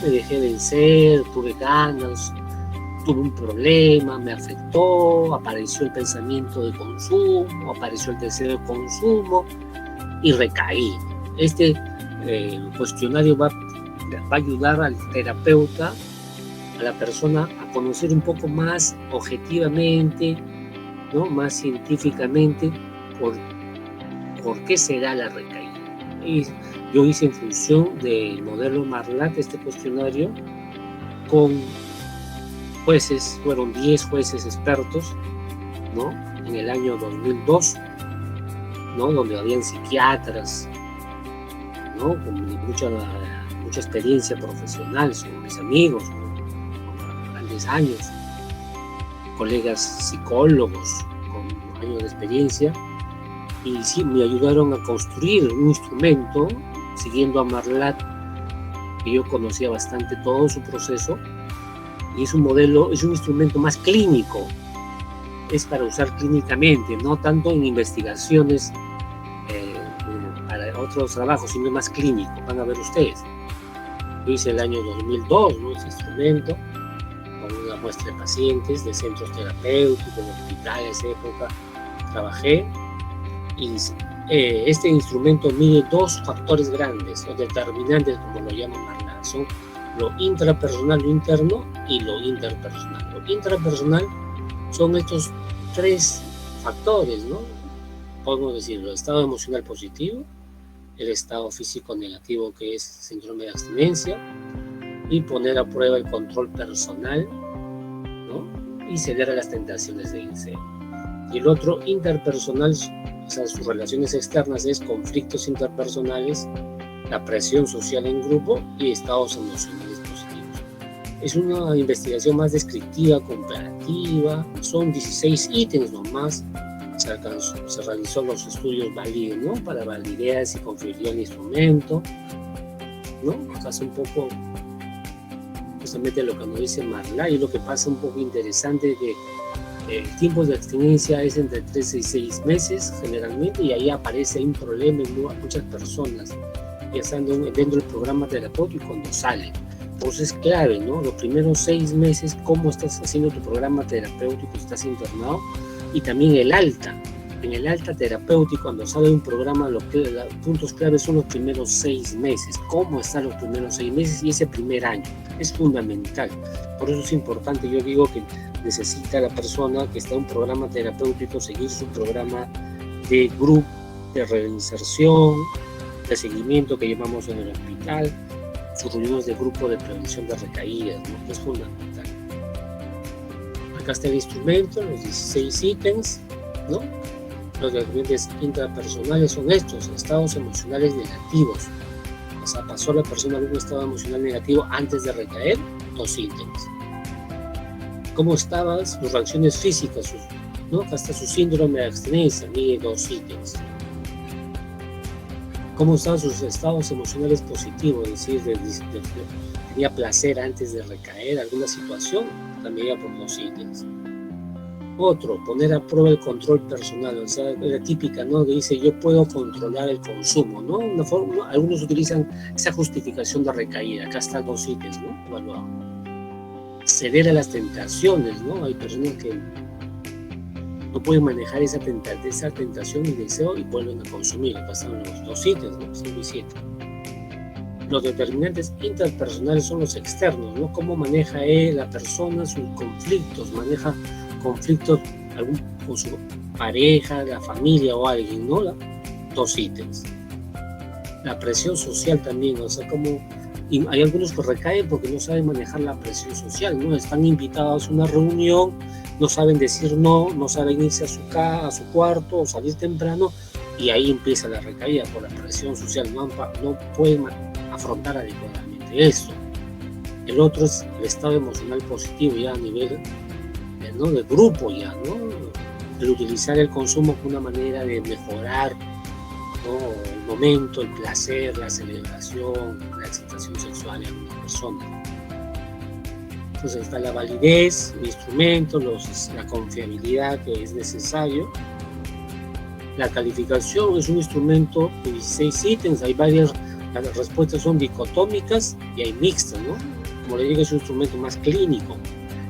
dejé vencer, tuve ganas, tuve un problema, me afectó, apareció el pensamiento de consumo, apareció el deseo de consumo y recaí. Este cuestionario va a ayudar al terapeuta, a la persona, a conocer un poco más objetivamente, ¿no?, más científicamente por qué se da la recaída. Y yo hice en función del modelo Marlatt este cuestionario con jueces, fueron 10 jueces expertos, ¿no?, en el año 2002, ¿no?, donde habían psiquiatras, ¿no?, con mucha experiencia profesional, son mis amigos, ¿no?, con grandes años, colegas psicólogos con años de experiencia, y sí, me ayudaron a construir un instrumento siguiendo a Marlatt, que yo conocía bastante todo su proceso, y es un modelo, es un instrumento más clínico, es para usar clínicamente, no tanto en investigaciones para otros trabajos, sino más clínico, van a ver ustedes. Yo hice el año 2002, ¿no?, ese instrumento, con una muestra de pacientes de centros terapéuticos, de hospitales, época, trabajé, y este instrumento mide dos factores grandes, o determinantes, como lo llama Marlach. Son lo intrapersonal, lo interno, y lo interpersonal. Lo intrapersonal son estos tres factores, ¿no? Podemos decirlo: el estado emocional positivo, el estado físico negativo, que es síndrome de abstinencia, y poner a prueba el control personal, ¿no? Y ceder a las tentaciones de deseo. Y el otro, interpersonal, o sea, sus relaciones externas, es conflictos interpersonales, la presión social en grupo y estados emocionales positivos. Es una investigación más descriptiva, comparativa, son 16 ítems nomás. Se realizó los estudios válidos, ¿no? Para validar si confiaría el instrumento, ¿no? Acá es un poco justamente lo que nos dice Marlach, y lo que pasa un poco interesante, que el tiempo de abstinencia es entre 3 y 6 meses generalmente, y ahí aparece un problema en muchas personas, ya están dentro del programa terapéutico cuando salen. Entonces es clave, ¿no? Los primeros 6 meses, cómo estás haciendo tu programa terapéutico, estás internado, y también el alta. En el alta terapéutico, cuando sale un programa, los puntos claves son los primeros 6 meses. ¿Cómo están los primeros 6 meses y ese primer año? Es fundamental. Por eso es importante, yo digo que necesita la persona que está en un programa terapéutico seguir su programa de grupo, de reinserción, de seguimiento que llevamos en el hospital, sus reuniones de grupo de prevención de recaídas, ¿no? Es fundamental. Acá está el instrumento, los 16 ítems, ¿no? Los determinantes intrapersonales son estos: estados emocionales negativos. O sea, pasó la persona a un estado emocional negativo antes de recaer, 2 ítems. ¿Cómo estaban sus reacciones físicas? ¿No? Acá está su síndrome de abstinencia, mide 2 ítems. ¿Cómo estaban sus estados emocionales positivos? Es decir, tenía placer antes de recaer, alguna situación, también por 2 ítems. Otro, poner a prueba el control personal, o sea, la típica, ¿no? Que dice: yo puedo controlar el consumo, ¿no? Una forma, ¿no? Algunos utilizan esa justificación de recaída. Acá están 2 ítems, ¿no? Evaluado. Ceder a las tentaciones, ¿no? Hay personas que no pueden manejar esa tentación y deseo y vuelven a consumir. Acá están los 2 ítems, ¿no? 5 y 7. Los determinantes interpersonales son los externos, ¿no? Cómo maneja la persona sus conflictos, maneja conflictos con su pareja, la familia o alguien, ¿no? 2 ítems. La presión social también, o sea, como hay algunos que recaen porque no saben manejar la presión social, ¿no? Están invitados a una reunión, no saben decir no saben irse a su cuarto o salir temprano, y ahí empieza la recaída por la presión social, no pueden afrontar adecuadamente esto. El otro es el estado emocional positivo, ya a nivel, ¿no? De grupo, ya, ¿no? El utilizar el consumo como una manera de mejorar, ¿no? El momento, el placer, la celebración, la excitación sexual en una persona. Entonces está la validez, el instrumento, la confiabilidad que es necesario. La calificación es un instrumento de 16 ítems, hay varias, las respuestas son dicotómicas y hay mixtas, ¿no? Como le digo, es un instrumento más clínico.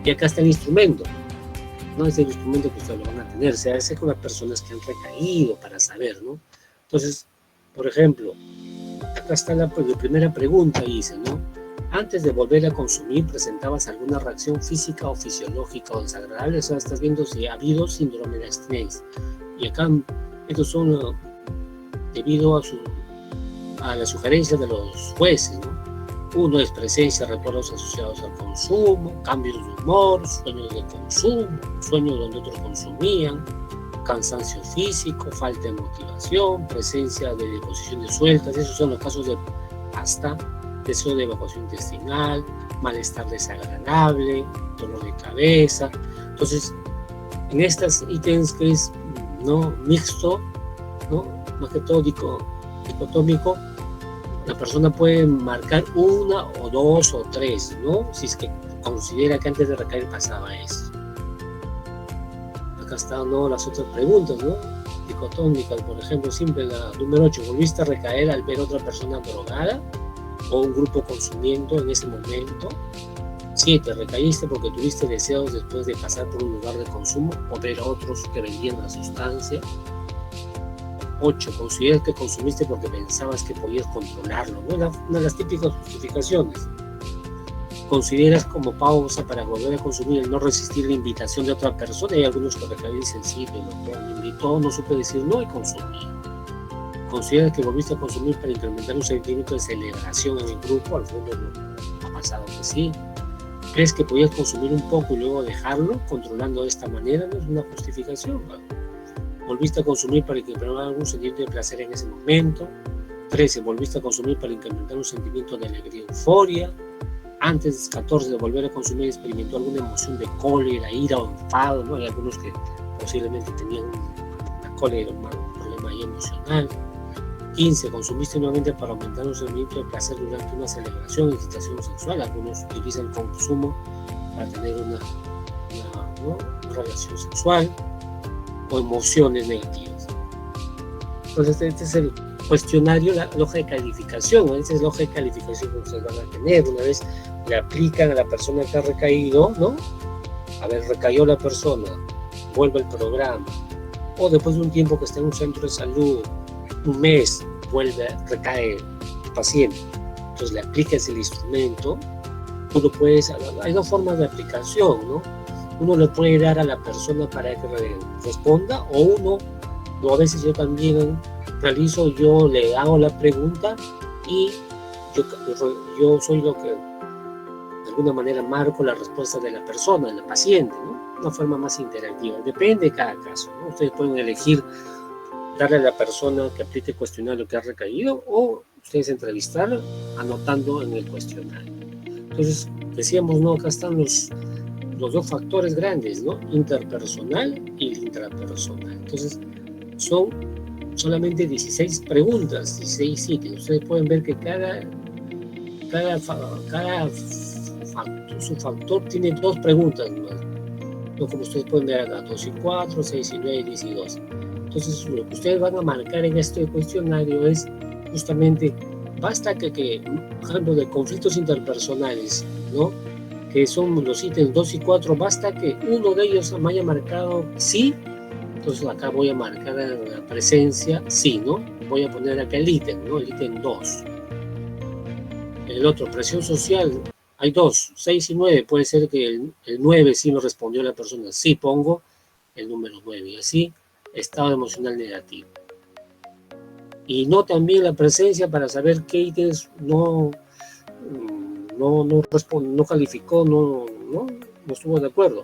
Y acá está el instrumento, ¿no? Es el instrumento que ustedes lo van a tener, se hace con las personas que han recaído para saber, ¿no? Entonces, por ejemplo, acá está la primera pregunta, dice, ¿no? Antes de volver a consumir, ¿presentabas alguna reacción física o fisiológica o desagradable? O sea, estás viendo si ha habido síndrome de abstinencia. Y acá, estos son debido a la sugerencia de los jueces, ¿no? Uno es presencia de recuerdos asociados al consumo, cambios de humor, sueños de consumo, sueños donde otros consumían, cansancio físico, falta de motivación, presencia de deposiciones sueltas. Esos son los casos de pasta, deseo de evacuación intestinal, malestar desagradable, dolor de cabeza. Entonces, en estos ítems que es, ¿no?, mixto, ¿no?, más que todo dicotómico, la persona puede marcar 1 o 2 o 3, ¿no? Si es que considera que antes de recaer pasaba eso. Acá están, ¿no?, las otras preguntas, ¿no? Dicotómicas, por ejemplo, siempre la número 8, ¿volviste a recaer al ver a otra persona drogada o un grupo consumiendo en ese momento? 7, recaíste porque tuviste deseos después de pasar por un lugar de consumo o ver a otros que vendían la sustancia. 8. Consideras que consumiste porque pensabas que podías controlarlo, ¿no? Una de las típicas justificaciones. Consideras como pausa para volver a consumir el no resistir la invitación de otra persona. Hay algunos que dicen sí, pero me invitó, no supe decir no y consumí. Consideras que volviste a consumir para incrementar un sentimiento de celebración en el grupo. Algunos ha pasado que sí. ¿Crees que podías consumir un poco y luego dejarlo controlando de esta manera? No es una justificación, ¿no? Volviste a consumir para incrementar algún sentimiento de placer en ese momento. 13. Volviste a consumir para incrementar un sentimiento de alegría, euforia. Antes, 14, de volver a consumir, experimentó alguna emoción de cólera, ira o enfado, ¿no? Hay algunos que posiblemente tenían una cólera, un problema ahí emocional. 15. Consumiste nuevamente para aumentar un sentimiento de placer durante una celebración, excitación sexual. Algunos utilizan el consumo para tener una relación sexual o emociones negativas. Entonces, este es el cuestionario, la hoja de calificación, ¿no? Esa es la hoja de calificación que ustedes van a tener una vez le aplican a la persona que ha recaído, ¿no? A ver, recayó la persona, vuelve al programa, o después de un tiempo que está en un centro de salud, un mes, recae el paciente. Entonces le aplicas el instrumento, tú lo puedes, hay dos formas de aplicación, ¿no? Uno le puede dar a la persona para que responda, o a veces yo también yo le hago la pregunta y yo soy lo que de alguna manera marco la respuesta de la persona, del paciente, ¿no? Una forma más interactiva, depende de cada caso, ¿no? Ustedes pueden elegir darle a la persona que aplique el cuestionario que ha recaído o ustedes entrevistar anotando en el cuestionario. Entonces, decíamos, ¿no? Acá están los dos factores grandes, ¿no? Interpersonal y intrapersonal. Entonces, son solamente 16 preguntas, 16 ítems. Ustedes pueden ver que cada su factor tiene 2 preguntas más. No como ustedes pueden ver acá, 2 y 4, 6 y 9, 10 y 12. Entonces, lo que ustedes van a marcar en este cuestionario es justamente, basta que por ejemplo, de conflictos interpersonales, ¿no? Que son los ítems 2 y 4, basta que uno de ellos me haya marcado sí. Entonces acá voy a marcar la presencia sí, ¿no? Voy a poner acá el ítem, ¿no? El ítem 2. El otro, presión social, hay 2, 6 y 9. Puede ser que el 9 sí me respondió la persona, sí pongo el número 9. Y así, estado emocional negativo. Y no también la presencia para saber qué ítems no calificó, no estuvo de acuerdo.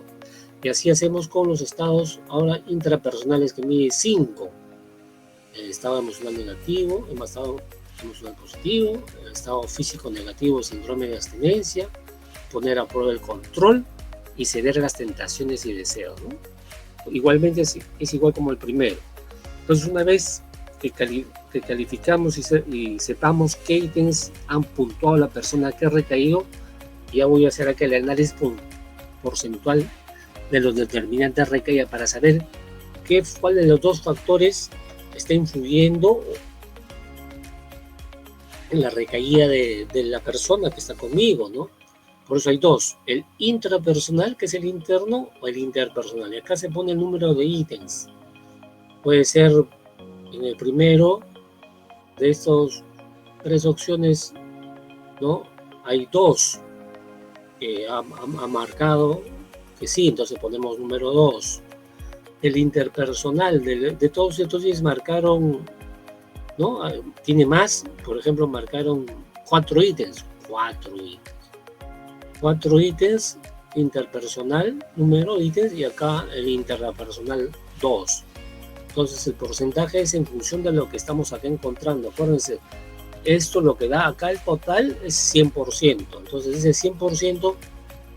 Y así hacemos con los estados ahora intrapersonales que mide 5. El estado emocional negativo, el estado emocional positivo, el estado físico negativo, síndrome de abstinencia, poner a prueba el control y ceder a las tentaciones y deseos, ¿no? Igualmente es igual como el primero. Entonces, una vez que calificamos y sepamos qué ítems han puntuado la persona que ha recaído, ya voy a hacer aquí el análisis porcentual de los determinantes de recaída para saber cuál de los 2 factores está influyendo en la recaída de la persona que está conmigo, ¿no? Por eso hay 2, el intrapersonal, que es el interno, o el interpersonal. Y acá se pone el número de ítems. Puede ser en el primero de estos 3 opciones, ¿no? Hay 2 que ha marcado que sí, entonces ponemos número 2. El interpersonal, de todos estos 10 marcaron, ¿no? Tiene más, por ejemplo, marcaron 4 ítems. 4 ítems, interpersonal, número de ítems, y acá el interpersonal 2. Entonces el porcentaje es en función de lo que estamos acá encontrando. Acuérdense, esto lo que da acá el total es 100%. Entonces ese 100%,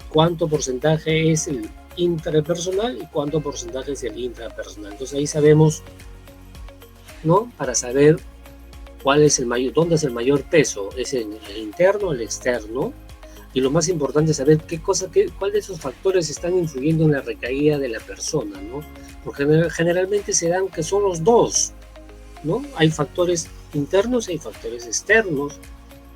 ¿cuánto porcentaje es el interpersonal y cuánto porcentaje es el intrapersonal? Entonces ahí sabemos, ¿no? Para saber dónde es el mayor peso, es en el interno o el externo. Y lo más importante es saber cuál de esos factores están influyendo en la recaída de la persona, ¿no? Porque generalmente se dan que son los 2, ¿no? Hay factores internos y hay factores externos.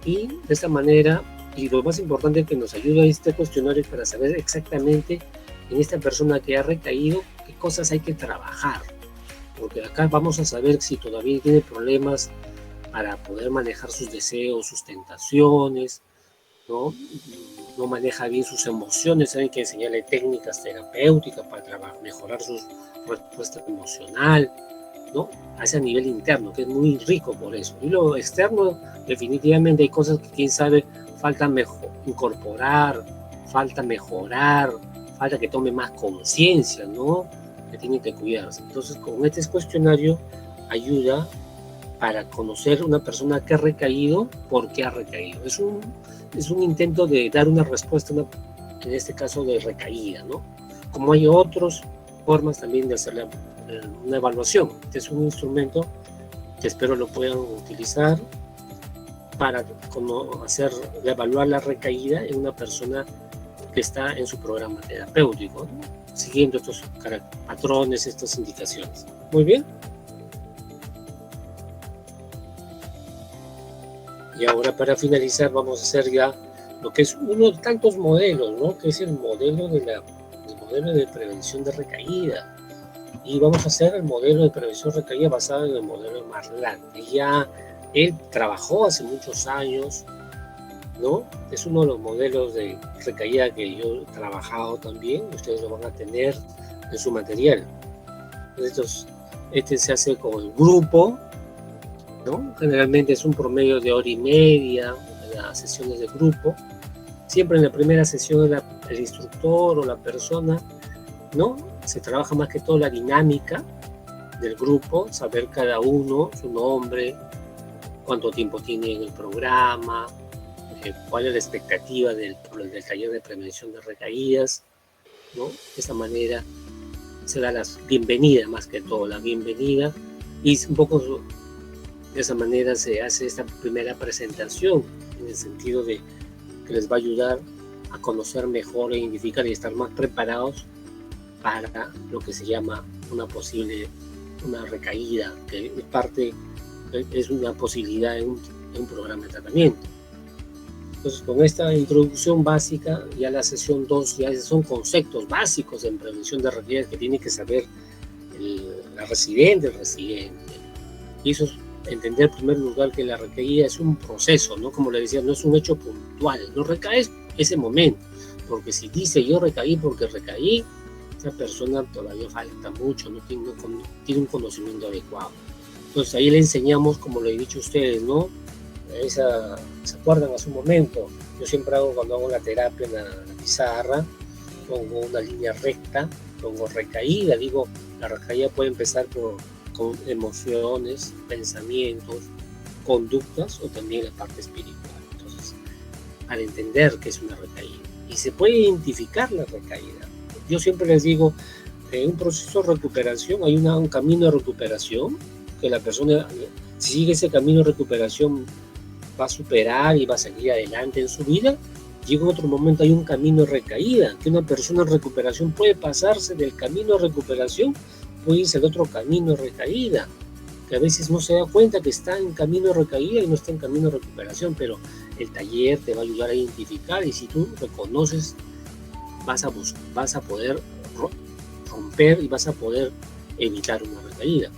Y de esta manera, y lo más importante que nos ayuda este cuestionario es para saber exactamente en esta persona que ha recaído qué cosas hay que trabajar. porque acá vamos a saber si todavía tiene problemas para poder manejar sus deseos, sus tentaciones, ¿no? No maneja bien sus emociones, hay que enseñarle técnicas terapéuticas para mejorar su respuesta emocional, ¿no? Hacia nivel interno, que es muy rico por eso. Y lo externo, definitivamente hay cosas que quién sabe, falta incorporar, falta mejorar, falta que tome más conciencia, ¿no? Que tiene que cuidarse. Entonces, con este cuestionario ayuda para conocer una persona que ha recaído, por qué ha recaído. Es un intento de dar una respuesta, en este caso de recaída, ¿no? Como hay otras formas también de hacer una evaluación. Este es un instrumento que espero lo puedan utilizar para evaluar la recaída en una persona que está en su programa terapéutico, ¿no? Siguiendo estos patrones, estas indicaciones. Muy bien. Y ahora, para finalizar, vamos a hacer ya lo que es uno de tantos modelos, ¿no? Que es el modelo de prevención de recaída. Y vamos a hacer el modelo de prevención de recaída basado en el modelo de Marlán. Ya él trabajó hace muchos años, ¿no? Es uno de los modelos de recaída que yo he trabajado también. Ustedes lo van a tener en su material. Este se hace con el grupo, ¿no? Generalmente es un promedio de 1:30 las sesiones de grupo. Siempre en la primera sesión el instructor o la persona, ¿no? Se trabaja más que todo la dinámica del grupo, saber cada uno, su nombre, cuánto tiempo tiene en el programa, cuál es la expectativa del taller de prevención de recaídas, ¿no? De esa manera se da la bienvenida, más que todo la bienvenida, y un poco de esa manera se hace esta primera presentación, en el sentido de que les va a ayudar a conocer mejor, a identificar y estar más preparados para lo que se llama una recaída, que es una posibilidad en un programa de tratamiento. Entonces, con esta introducción básica, ya la sesión 2 ya son conceptos básicos en prevención de recaídas que tiene que saber la residente, el residente. Y eso es entender en primer lugar que la recaída es un proceso, ¿no? Como le decía, no es un hecho puntual, no recaes ese momento, porque si dice yo recaí porque recaí, esa persona todavía falta mucho, no tiene un conocimiento adecuado. Entonces ahí le enseñamos, como le he dicho a ustedes, ¿no? ¿Se acuerdan hace un momento? Yo siempre cuando hago la terapia en la pizarra, pongo una línea recta, pongo recaída, digo, la recaída puede empezar con emociones, pensamientos, conductas o también la parte espiritual. Entonces, para entender qué es una recaída. Y se puede identificar la recaída. Yo siempre les digo, en un proceso de recuperación hay un camino de recuperación, que la persona, si sigue ese camino de recuperación, va a superar y va a seguir adelante en su vida. Llega en otro momento, hay un camino de recaída, que una persona en recuperación puede pasarse del camino de recuperación, puede irse al otro camino de recaída, que a veces no se da cuenta que está en camino de recaída y no está en camino de recuperación, pero el taller te va a ayudar a identificar, y si tú reconoces, vas a poder romper y vas a poder evitar una recaída,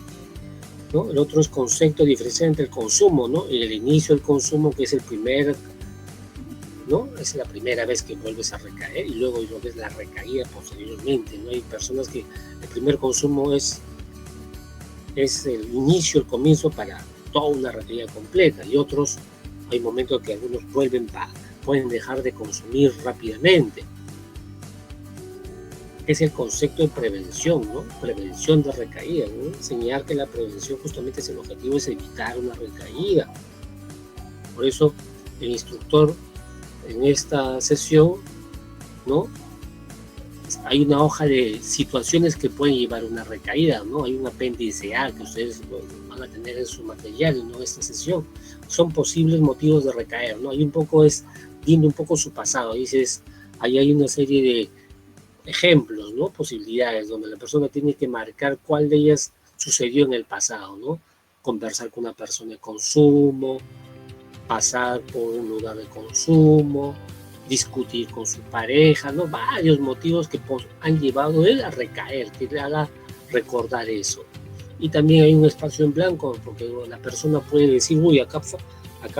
¿no? El otro es concepto diferencial entre el consumo, ¿no? El inicio del consumo, que es ¿no? Es la primera vez que vuelves a recaer, y luego lo que es la recaída posteriormente, ¿no? Hay personas que el primer consumo es el inicio, el comienzo para toda una recaída completa, y otros, hay momentos que algunos pueden dejar de consumir rápidamente. Es el concepto de prevención, ¿no? Prevención de recaída, ¿no? Enseñar que la prevención justamente el objetivo es evitar una recaída. Por eso el instructor en esta sesión, ¿no? Hay una hoja de situaciones que pueden llevar a una recaída, ¿no? Hay un apéndice A que ustedes van a tener en su material, ¿no? Esta sesión. Son posibles motivos de recaer, ¿no? Hay viendo un poco su pasado. Ahí hay una serie de ejemplos, ¿no? Posibilidades donde la persona tiene que marcar cuál de ellas sucedió en el pasado, ¿no? Conversar con una persona de consumo, pasar por un lugar de consumo, discutir con su pareja, ¿no? Varios motivos que han llevado a él a recaer, que le haga recordar eso. Y también hay un espacio en blanco, porque la persona puede decir, uy, acá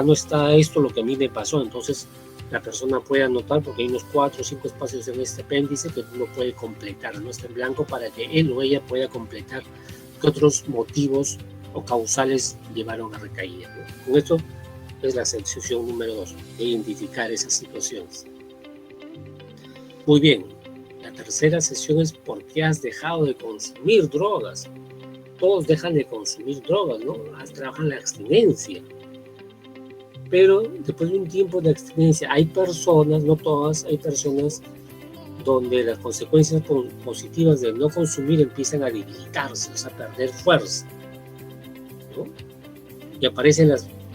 no está esto lo que a mí me pasó. Entonces la persona puede anotar, porque hay unos 4 o 5 espacios en este apéndice que uno puede completar, no está en blanco, para que él o ella pueda completar qué otros motivos o causales llevaron a recaída, ¿no? Con esto es la sección número 2, de identificar esas situaciones. Muy bien, la tercera sesión es ¿por qué has dejado de consumir drogas? Todos dejan de consumir drogas, ¿no? Trabajan la abstinencia. Pero después de un tiempo de abstinencia, hay personas, no todas, hay personas donde las consecuencias positivas de no consumir empiezan a debilitarse, o sea, a perder fuerza, ¿no?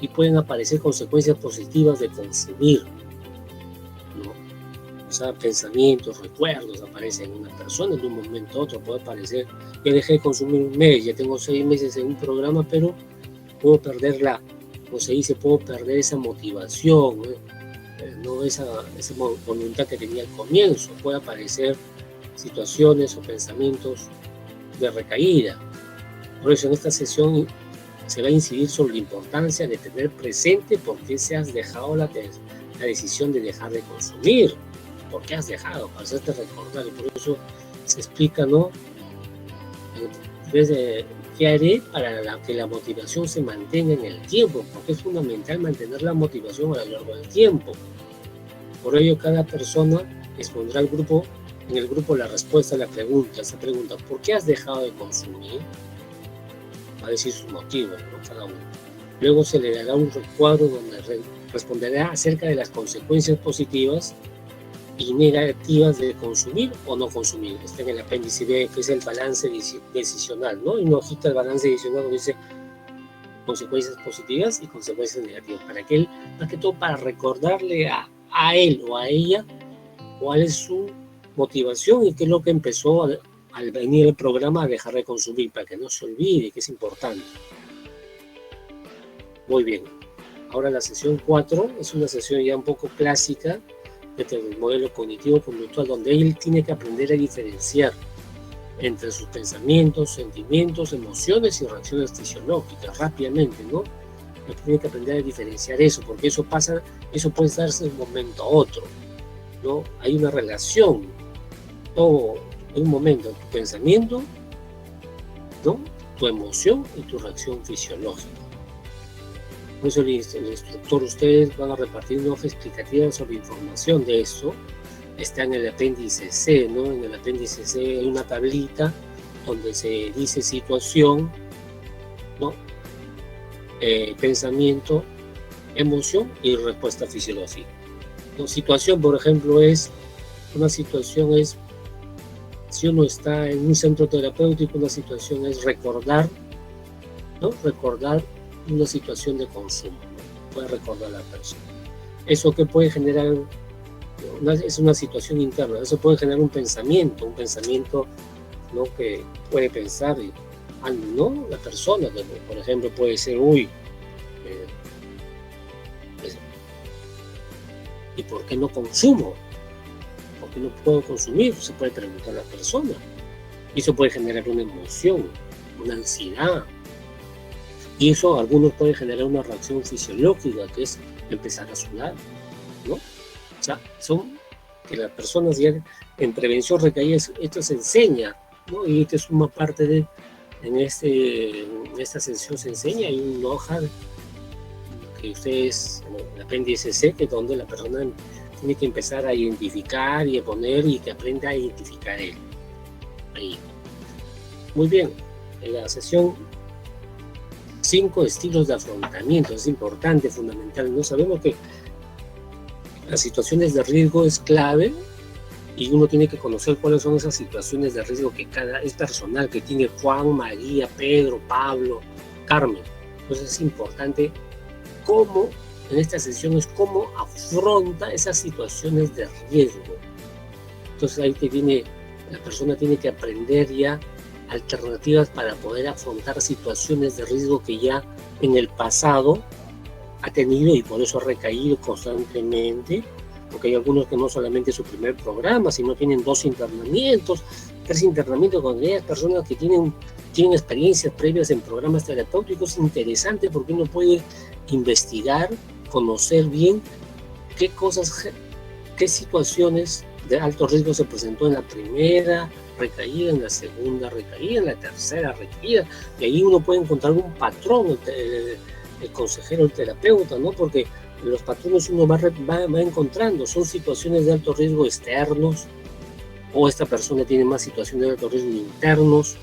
Y pueden aparecer consecuencias positivas de consumir, ¿no? O sea, pensamientos, recuerdos aparecen en una persona en un momento u otro. Puede aparecer, ya dejé de consumir un mes, ya tengo 6 meses en un programa, pero puedo perder puedo perder esa motivación, ¿no? Esa voluntad que tenía al comienzo. Puede aparecer situaciones o pensamientos de recaída. Por eso en esta sesión se va a incidir sobre la importancia de tener presente por qué se has dejado la decisión de dejar de consumir, por qué has dejado, para hacerte recordar. Y por eso se explica, ¿no? ¿Qué haré para que la motivación se mantenga en el tiempo? Porque es fundamental mantener la motivación a lo largo del tiempo. Por ello, cada persona expondrá en el grupo la respuesta a esa pregunta, ¿por qué has dejado de consumir? Va a decir sus motivos, ¿no? Cada uno. Luego se le dará un recuadro donde responderá acerca de las consecuencias positivas y negativas de consumir o no consumir. Está en el apéndice B, que es el balance decisional, ¿no? Y una hojita del balance decisional donde dice consecuencias positivas y consecuencias negativas, para que él, más que todo, para recordarle a él o a ella cuál es su motivación y qué es lo que empezó al venir el programa a dejar de consumir, para que no se olvide, que es importante. Muy bien. Ahora la sesión 4 es una sesión ya un poco clásica del modelo cognitivo-conductual, donde él tiene que aprender a diferenciar entre sus pensamientos, sentimientos, emociones y reacciones fisiológicas rápidamente, ¿no? Él tiene que aprender a diferenciar eso, porque eso puede darse de un momento a otro, ¿no? Hay una relación, en un momento, tu pensamiento, ¿no? Tu emoción y tu reacción fisiológica. Por eso el instructor, ustedes van a repartir una hoja explicativa sobre información de esto. Está en el apéndice C, ¿no? En el apéndice C hay una tablita donde se dice situación, ¿no? Pensamiento, emoción y respuesta fisiológica, ¿no? Situación, por ejemplo, si uno está en un centro terapéutico, una situación es recordar, ¿no? Recordar una situación de consumo, ¿no? Puede recordar a la persona. Eso que puede generar, es una situación interna, eso puede generar un pensamiento, ¿no? Que puede pensar, ¿no? La persona, por ejemplo, puede ser, ¿y por qué no consumo? ¿Por qué no puedo consumir? Se puede preguntar a la persona. Y eso puede generar una emoción, una ansiedad. Y eso, algunos pueden generar una reacción fisiológica, que es empezar a sudar, ¿no? O sea, son que las personas ya en prevención recaída, esto se enseña, ¿no? Y esto es una parte en esta sesión se enseña. Hay una hoja que ustedes, el apéndice C, que es donde la persona tiene que empezar a identificar y a poner, y que aprenda a identificar él. Ahí. Muy bien, en la sesión 5, estilos de afrontamiento, es importante, fundamental. No sabemos que las situaciones de riesgo es clave y uno tiene que conocer cuáles son esas situaciones de riesgo que es personal, que tiene Juan, María, Pedro, Pablo, Carmen. Entonces es importante cómo, en esta sesión, es cómo afronta esas situaciones de riesgo. Entonces ahí la persona tiene que aprender ya alternativas para poder afrontar situaciones de riesgo que ya en el pasado ha tenido y por eso ha recaído constantemente, porque hay algunos que no solamente es su primer programa, sino tienen 2 internamientos, tres internamientos con aquellas personas que tienen experiencias previas en programas terapéuticos. Es interesante porque uno puede investigar, conocer bien qué cosas, qué situaciones de alto riesgo se presentó en la primera recaída, en la segunda recaída, en la tercera recaída, y ahí uno puede encontrar un patrón, el consejero, el terapeuta, ¿no? Porque los patrones uno va encontrando, son situaciones de alto riesgo externos, o esta persona tiene más situaciones de alto riesgo internos,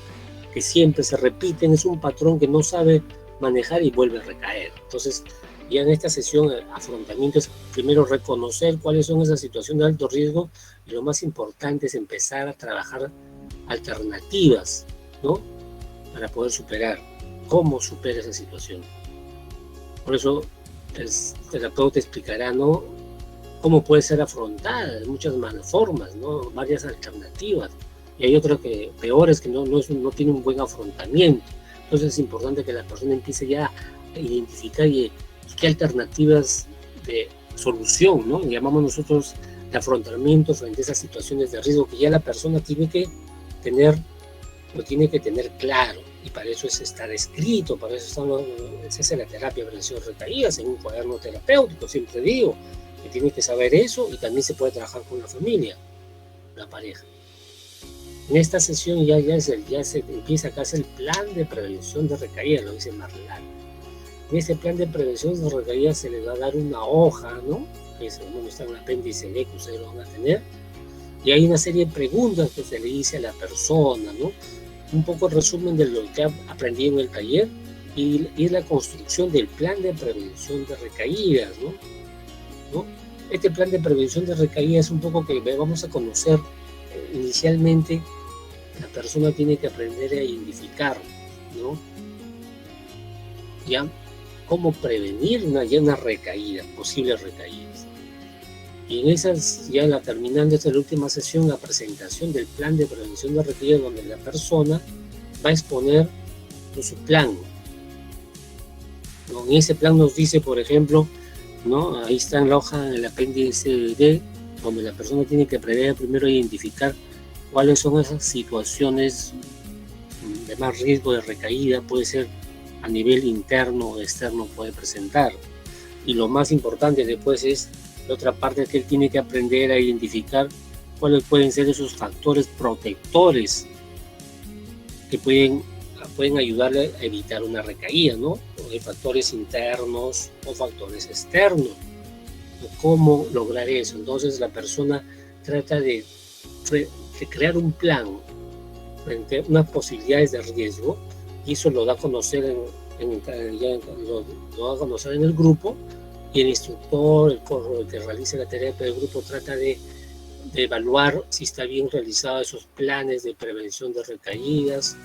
que siempre se repiten, es un patrón que no sabe manejar y vuelve a recaer. Entonces, ya en esta sesión, afrontamiento es primero reconocer cuáles son esas situaciones de alto riesgo, y lo más importante es empezar a trabajar alternativas, ¿no? Para poder superar. ¿Cómo supera esa situación? Por eso el terapeuta explicará, ¿no?, cómo puede ser afrontada de muchas formas, ¿no? Varias alternativas. Y hay otras que peores, que no tienen un buen afrontamiento. Entonces es importante que la persona empiece ya a identificar qué alternativas de solución, ¿no? Llamamos nosotros de afrontamiento frente a esas situaciones de riesgo que ya la persona tiene que tener claro, y para eso es estar escrito, para eso esa es la terapia de prevención de recaídas, en un cuaderno terapéutico, siempre digo, que tiene que saber eso, y también se puede trabajar con la familia, la pareja. En esta sesión ya se empieza acá el plan de prevención de recaídas, lo dice Marlán. En ese plan de prevención de recaídas se les va a dar una hoja, ¿no? Que está en el apéndice B, que ustedes lo van a tener, y hay una serie de preguntas que se le dice a la persona, ¿no? Un poco resumen de lo que ha aprendido en el taller, y la construcción del plan de prevención de recaídas, ¿no? Este plan de prevención de recaídas es un poco que vamos a conocer. Inicialmente, la persona tiene que aprender a identificar, ¿no?, ya cómo prevenir una recaída, posibles recaídas. Y en esas, ya terminando esta última sesión, la presentación del plan de prevención de recaídas, donde la persona va a exponer su plan, ¿no? En ese plan nos dice, por ejemplo, ¿no?, ahí está en la hoja, en el apéndice D, donde la persona tiene que aprender primero a identificar cuáles son esas situaciones de más riesgo de recaída, puede ser a nivel interno o externo, puede presentar. Y lo más importante después es la otra parte, que él tiene que aprender a identificar cuáles pueden ser esos factores protectores que pueden ayudarle a evitar una recaída, ¿no? Hay factores internos o factores externos. ¿Cómo lograr eso? Entonces la persona trata de crear un plan frente a unas posibilidades de riesgo, y eso lo da a conocer lo da a conocer en el grupo, y el instructor, el que realiza la terapia del grupo, trata de evaluar si está bien realizado esos planes de prevención de recaídas,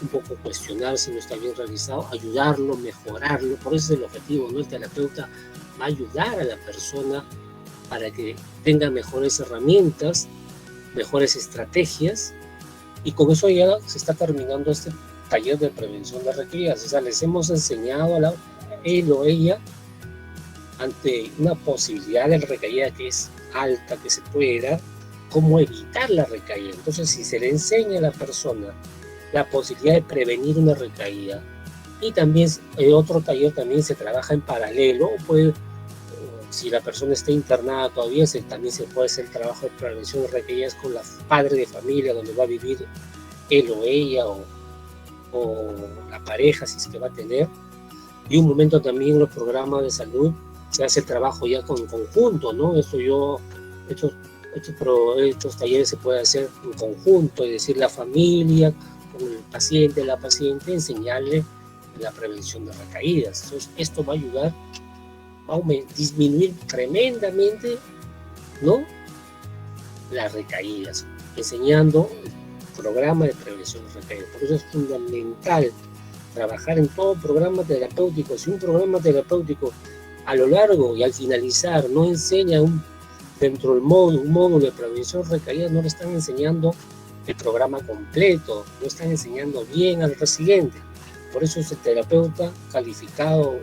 un poco cuestionar si no está bien realizado, ayudarlo, mejorarlo. Por eso es el objetivo, ¿no? El terapeuta va a ayudar a la persona para que tenga mejores herramientas, mejores estrategias, y con eso ya se está terminando este taller de prevención de recaídas. O sea, les hemos enseñado a él o ella, ante una posibilidad de recaída que es alta, que se puede dar, cómo evitar la recaída. Entonces, si se le enseña a la persona la posibilidad de prevenir una recaída, y también otro taller también se trabaja en paralelo, si la persona está internada todavía, también se puede hacer el trabajo de prevención de recaídas con la padre de familia, donde va a vivir él o ella, o la pareja, si es que va a tener. Y un momento también en los programas de salud se hace el trabajo ya con conjunto, ¿no? Estos talleres se puede hacer en conjunto, es decir, la familia con el paciente, la paciente, enseñarle la prevención de recaídas. Entonces, esto va a ayudar a disminuir tremendamente, ¿no?, las recaídas, enseñando el programa de prevención de recaídas. Por eso es fundamental trabajar en todo programa terapéutico. Si un programa terapéutico a lo largo y al finalizar no enseña dentro del un módulo de prevención de recaídas, no le están enseñando el programa completo, no están enseñando bien al residente. Por eso ese terapeuta calificado,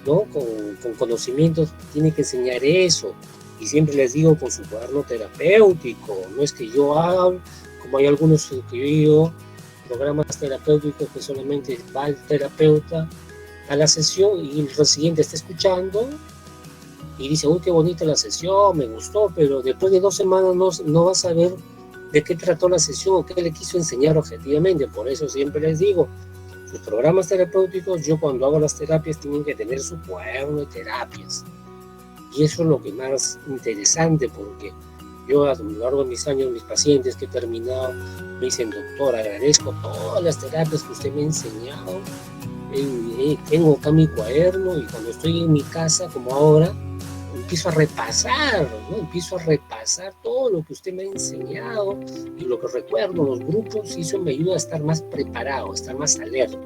¿no?, con conocimientos, tiene que enseñar eso. Y siempre les digo, con su cuaderno terapéutico, no es que yo haga como hay algunos que yo digo, programas terapéuticos que solamente va el terapeuta a la sesión y el residente está escuchando y dice, uy, qué bonita la sesión, me gustó, pero después de 2 semanas no va a saber de qué trató la sesión o qué le quiso enseñar objetivamente. Por eso siempre les digo, sus programas terapéuticos, yo cuando hago las terapias tienen que tener su cuaderno de terapias. Y eso es lo que más interesante, porque yo a lo largo de mis años, mis pacientes que he terminado, me dicen, doctor, agradezco todas las terapias que usted me ha enseñado. Tengo acá mi cuaderno y cuando estoy en mi casa, como ahora, empiezo a repasar, ¿no? Empiezo a repasar todo lo que usted me ha enseñado y lo que recuerdo, los grupos, y eso me ayuda a estar más preparado, a estar más alerta.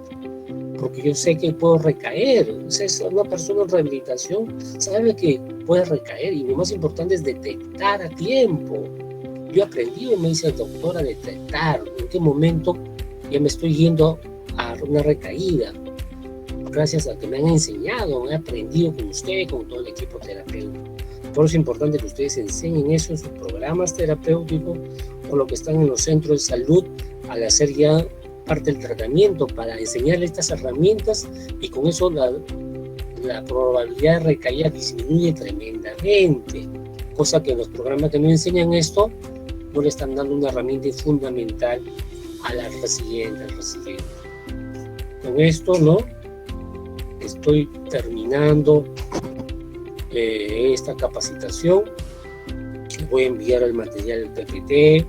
Porque yo sé que puedo recaer. O sea, una persona en rehabilitación sabe que puede recaer y lo más importante es detectar a tiempo. Yo he aprendido, me dice el doctor, a detectar en qué momento ya me estoy yendo a una recaída. Gracias a que me han enseñado, he aprendido con usted, con todo el equipo terapéutico. Por eso es importante que ustedes enseñen eso en sus programas terapéuticos o lo que están en los centros de salud al hacer ya parte del tratamiento, para enseñarles estas herramientas y con eso la probabilidad de recaída disminuye tremendamente, cosa que en los programas que no enseñan esto no le están dando una herramienta fundamental a la residente, al residente. Con esto, ¿no? Estoy terminando esta capacitación. Voy a enviar el material del PPT,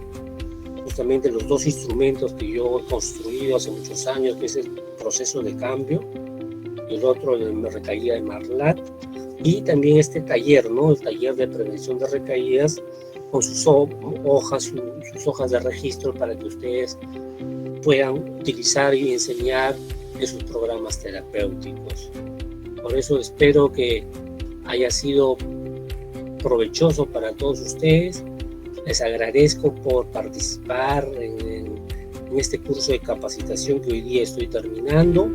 justamente los 2 instrumentos que yo he construido hace muchos años, que es el proceso de cambio, y el otro de recaída de Marlat, y también este taller, ¿no? El taller de prevención de recaídas, con sus hojas de registro para que ustedes puedan utilizar y enseñar en sus programas terapéuticos. Por eso espero que haya sido provechoso para todos ustedes. Les agradezco por participar en este curso de capacitación que hoy día estoy terminando.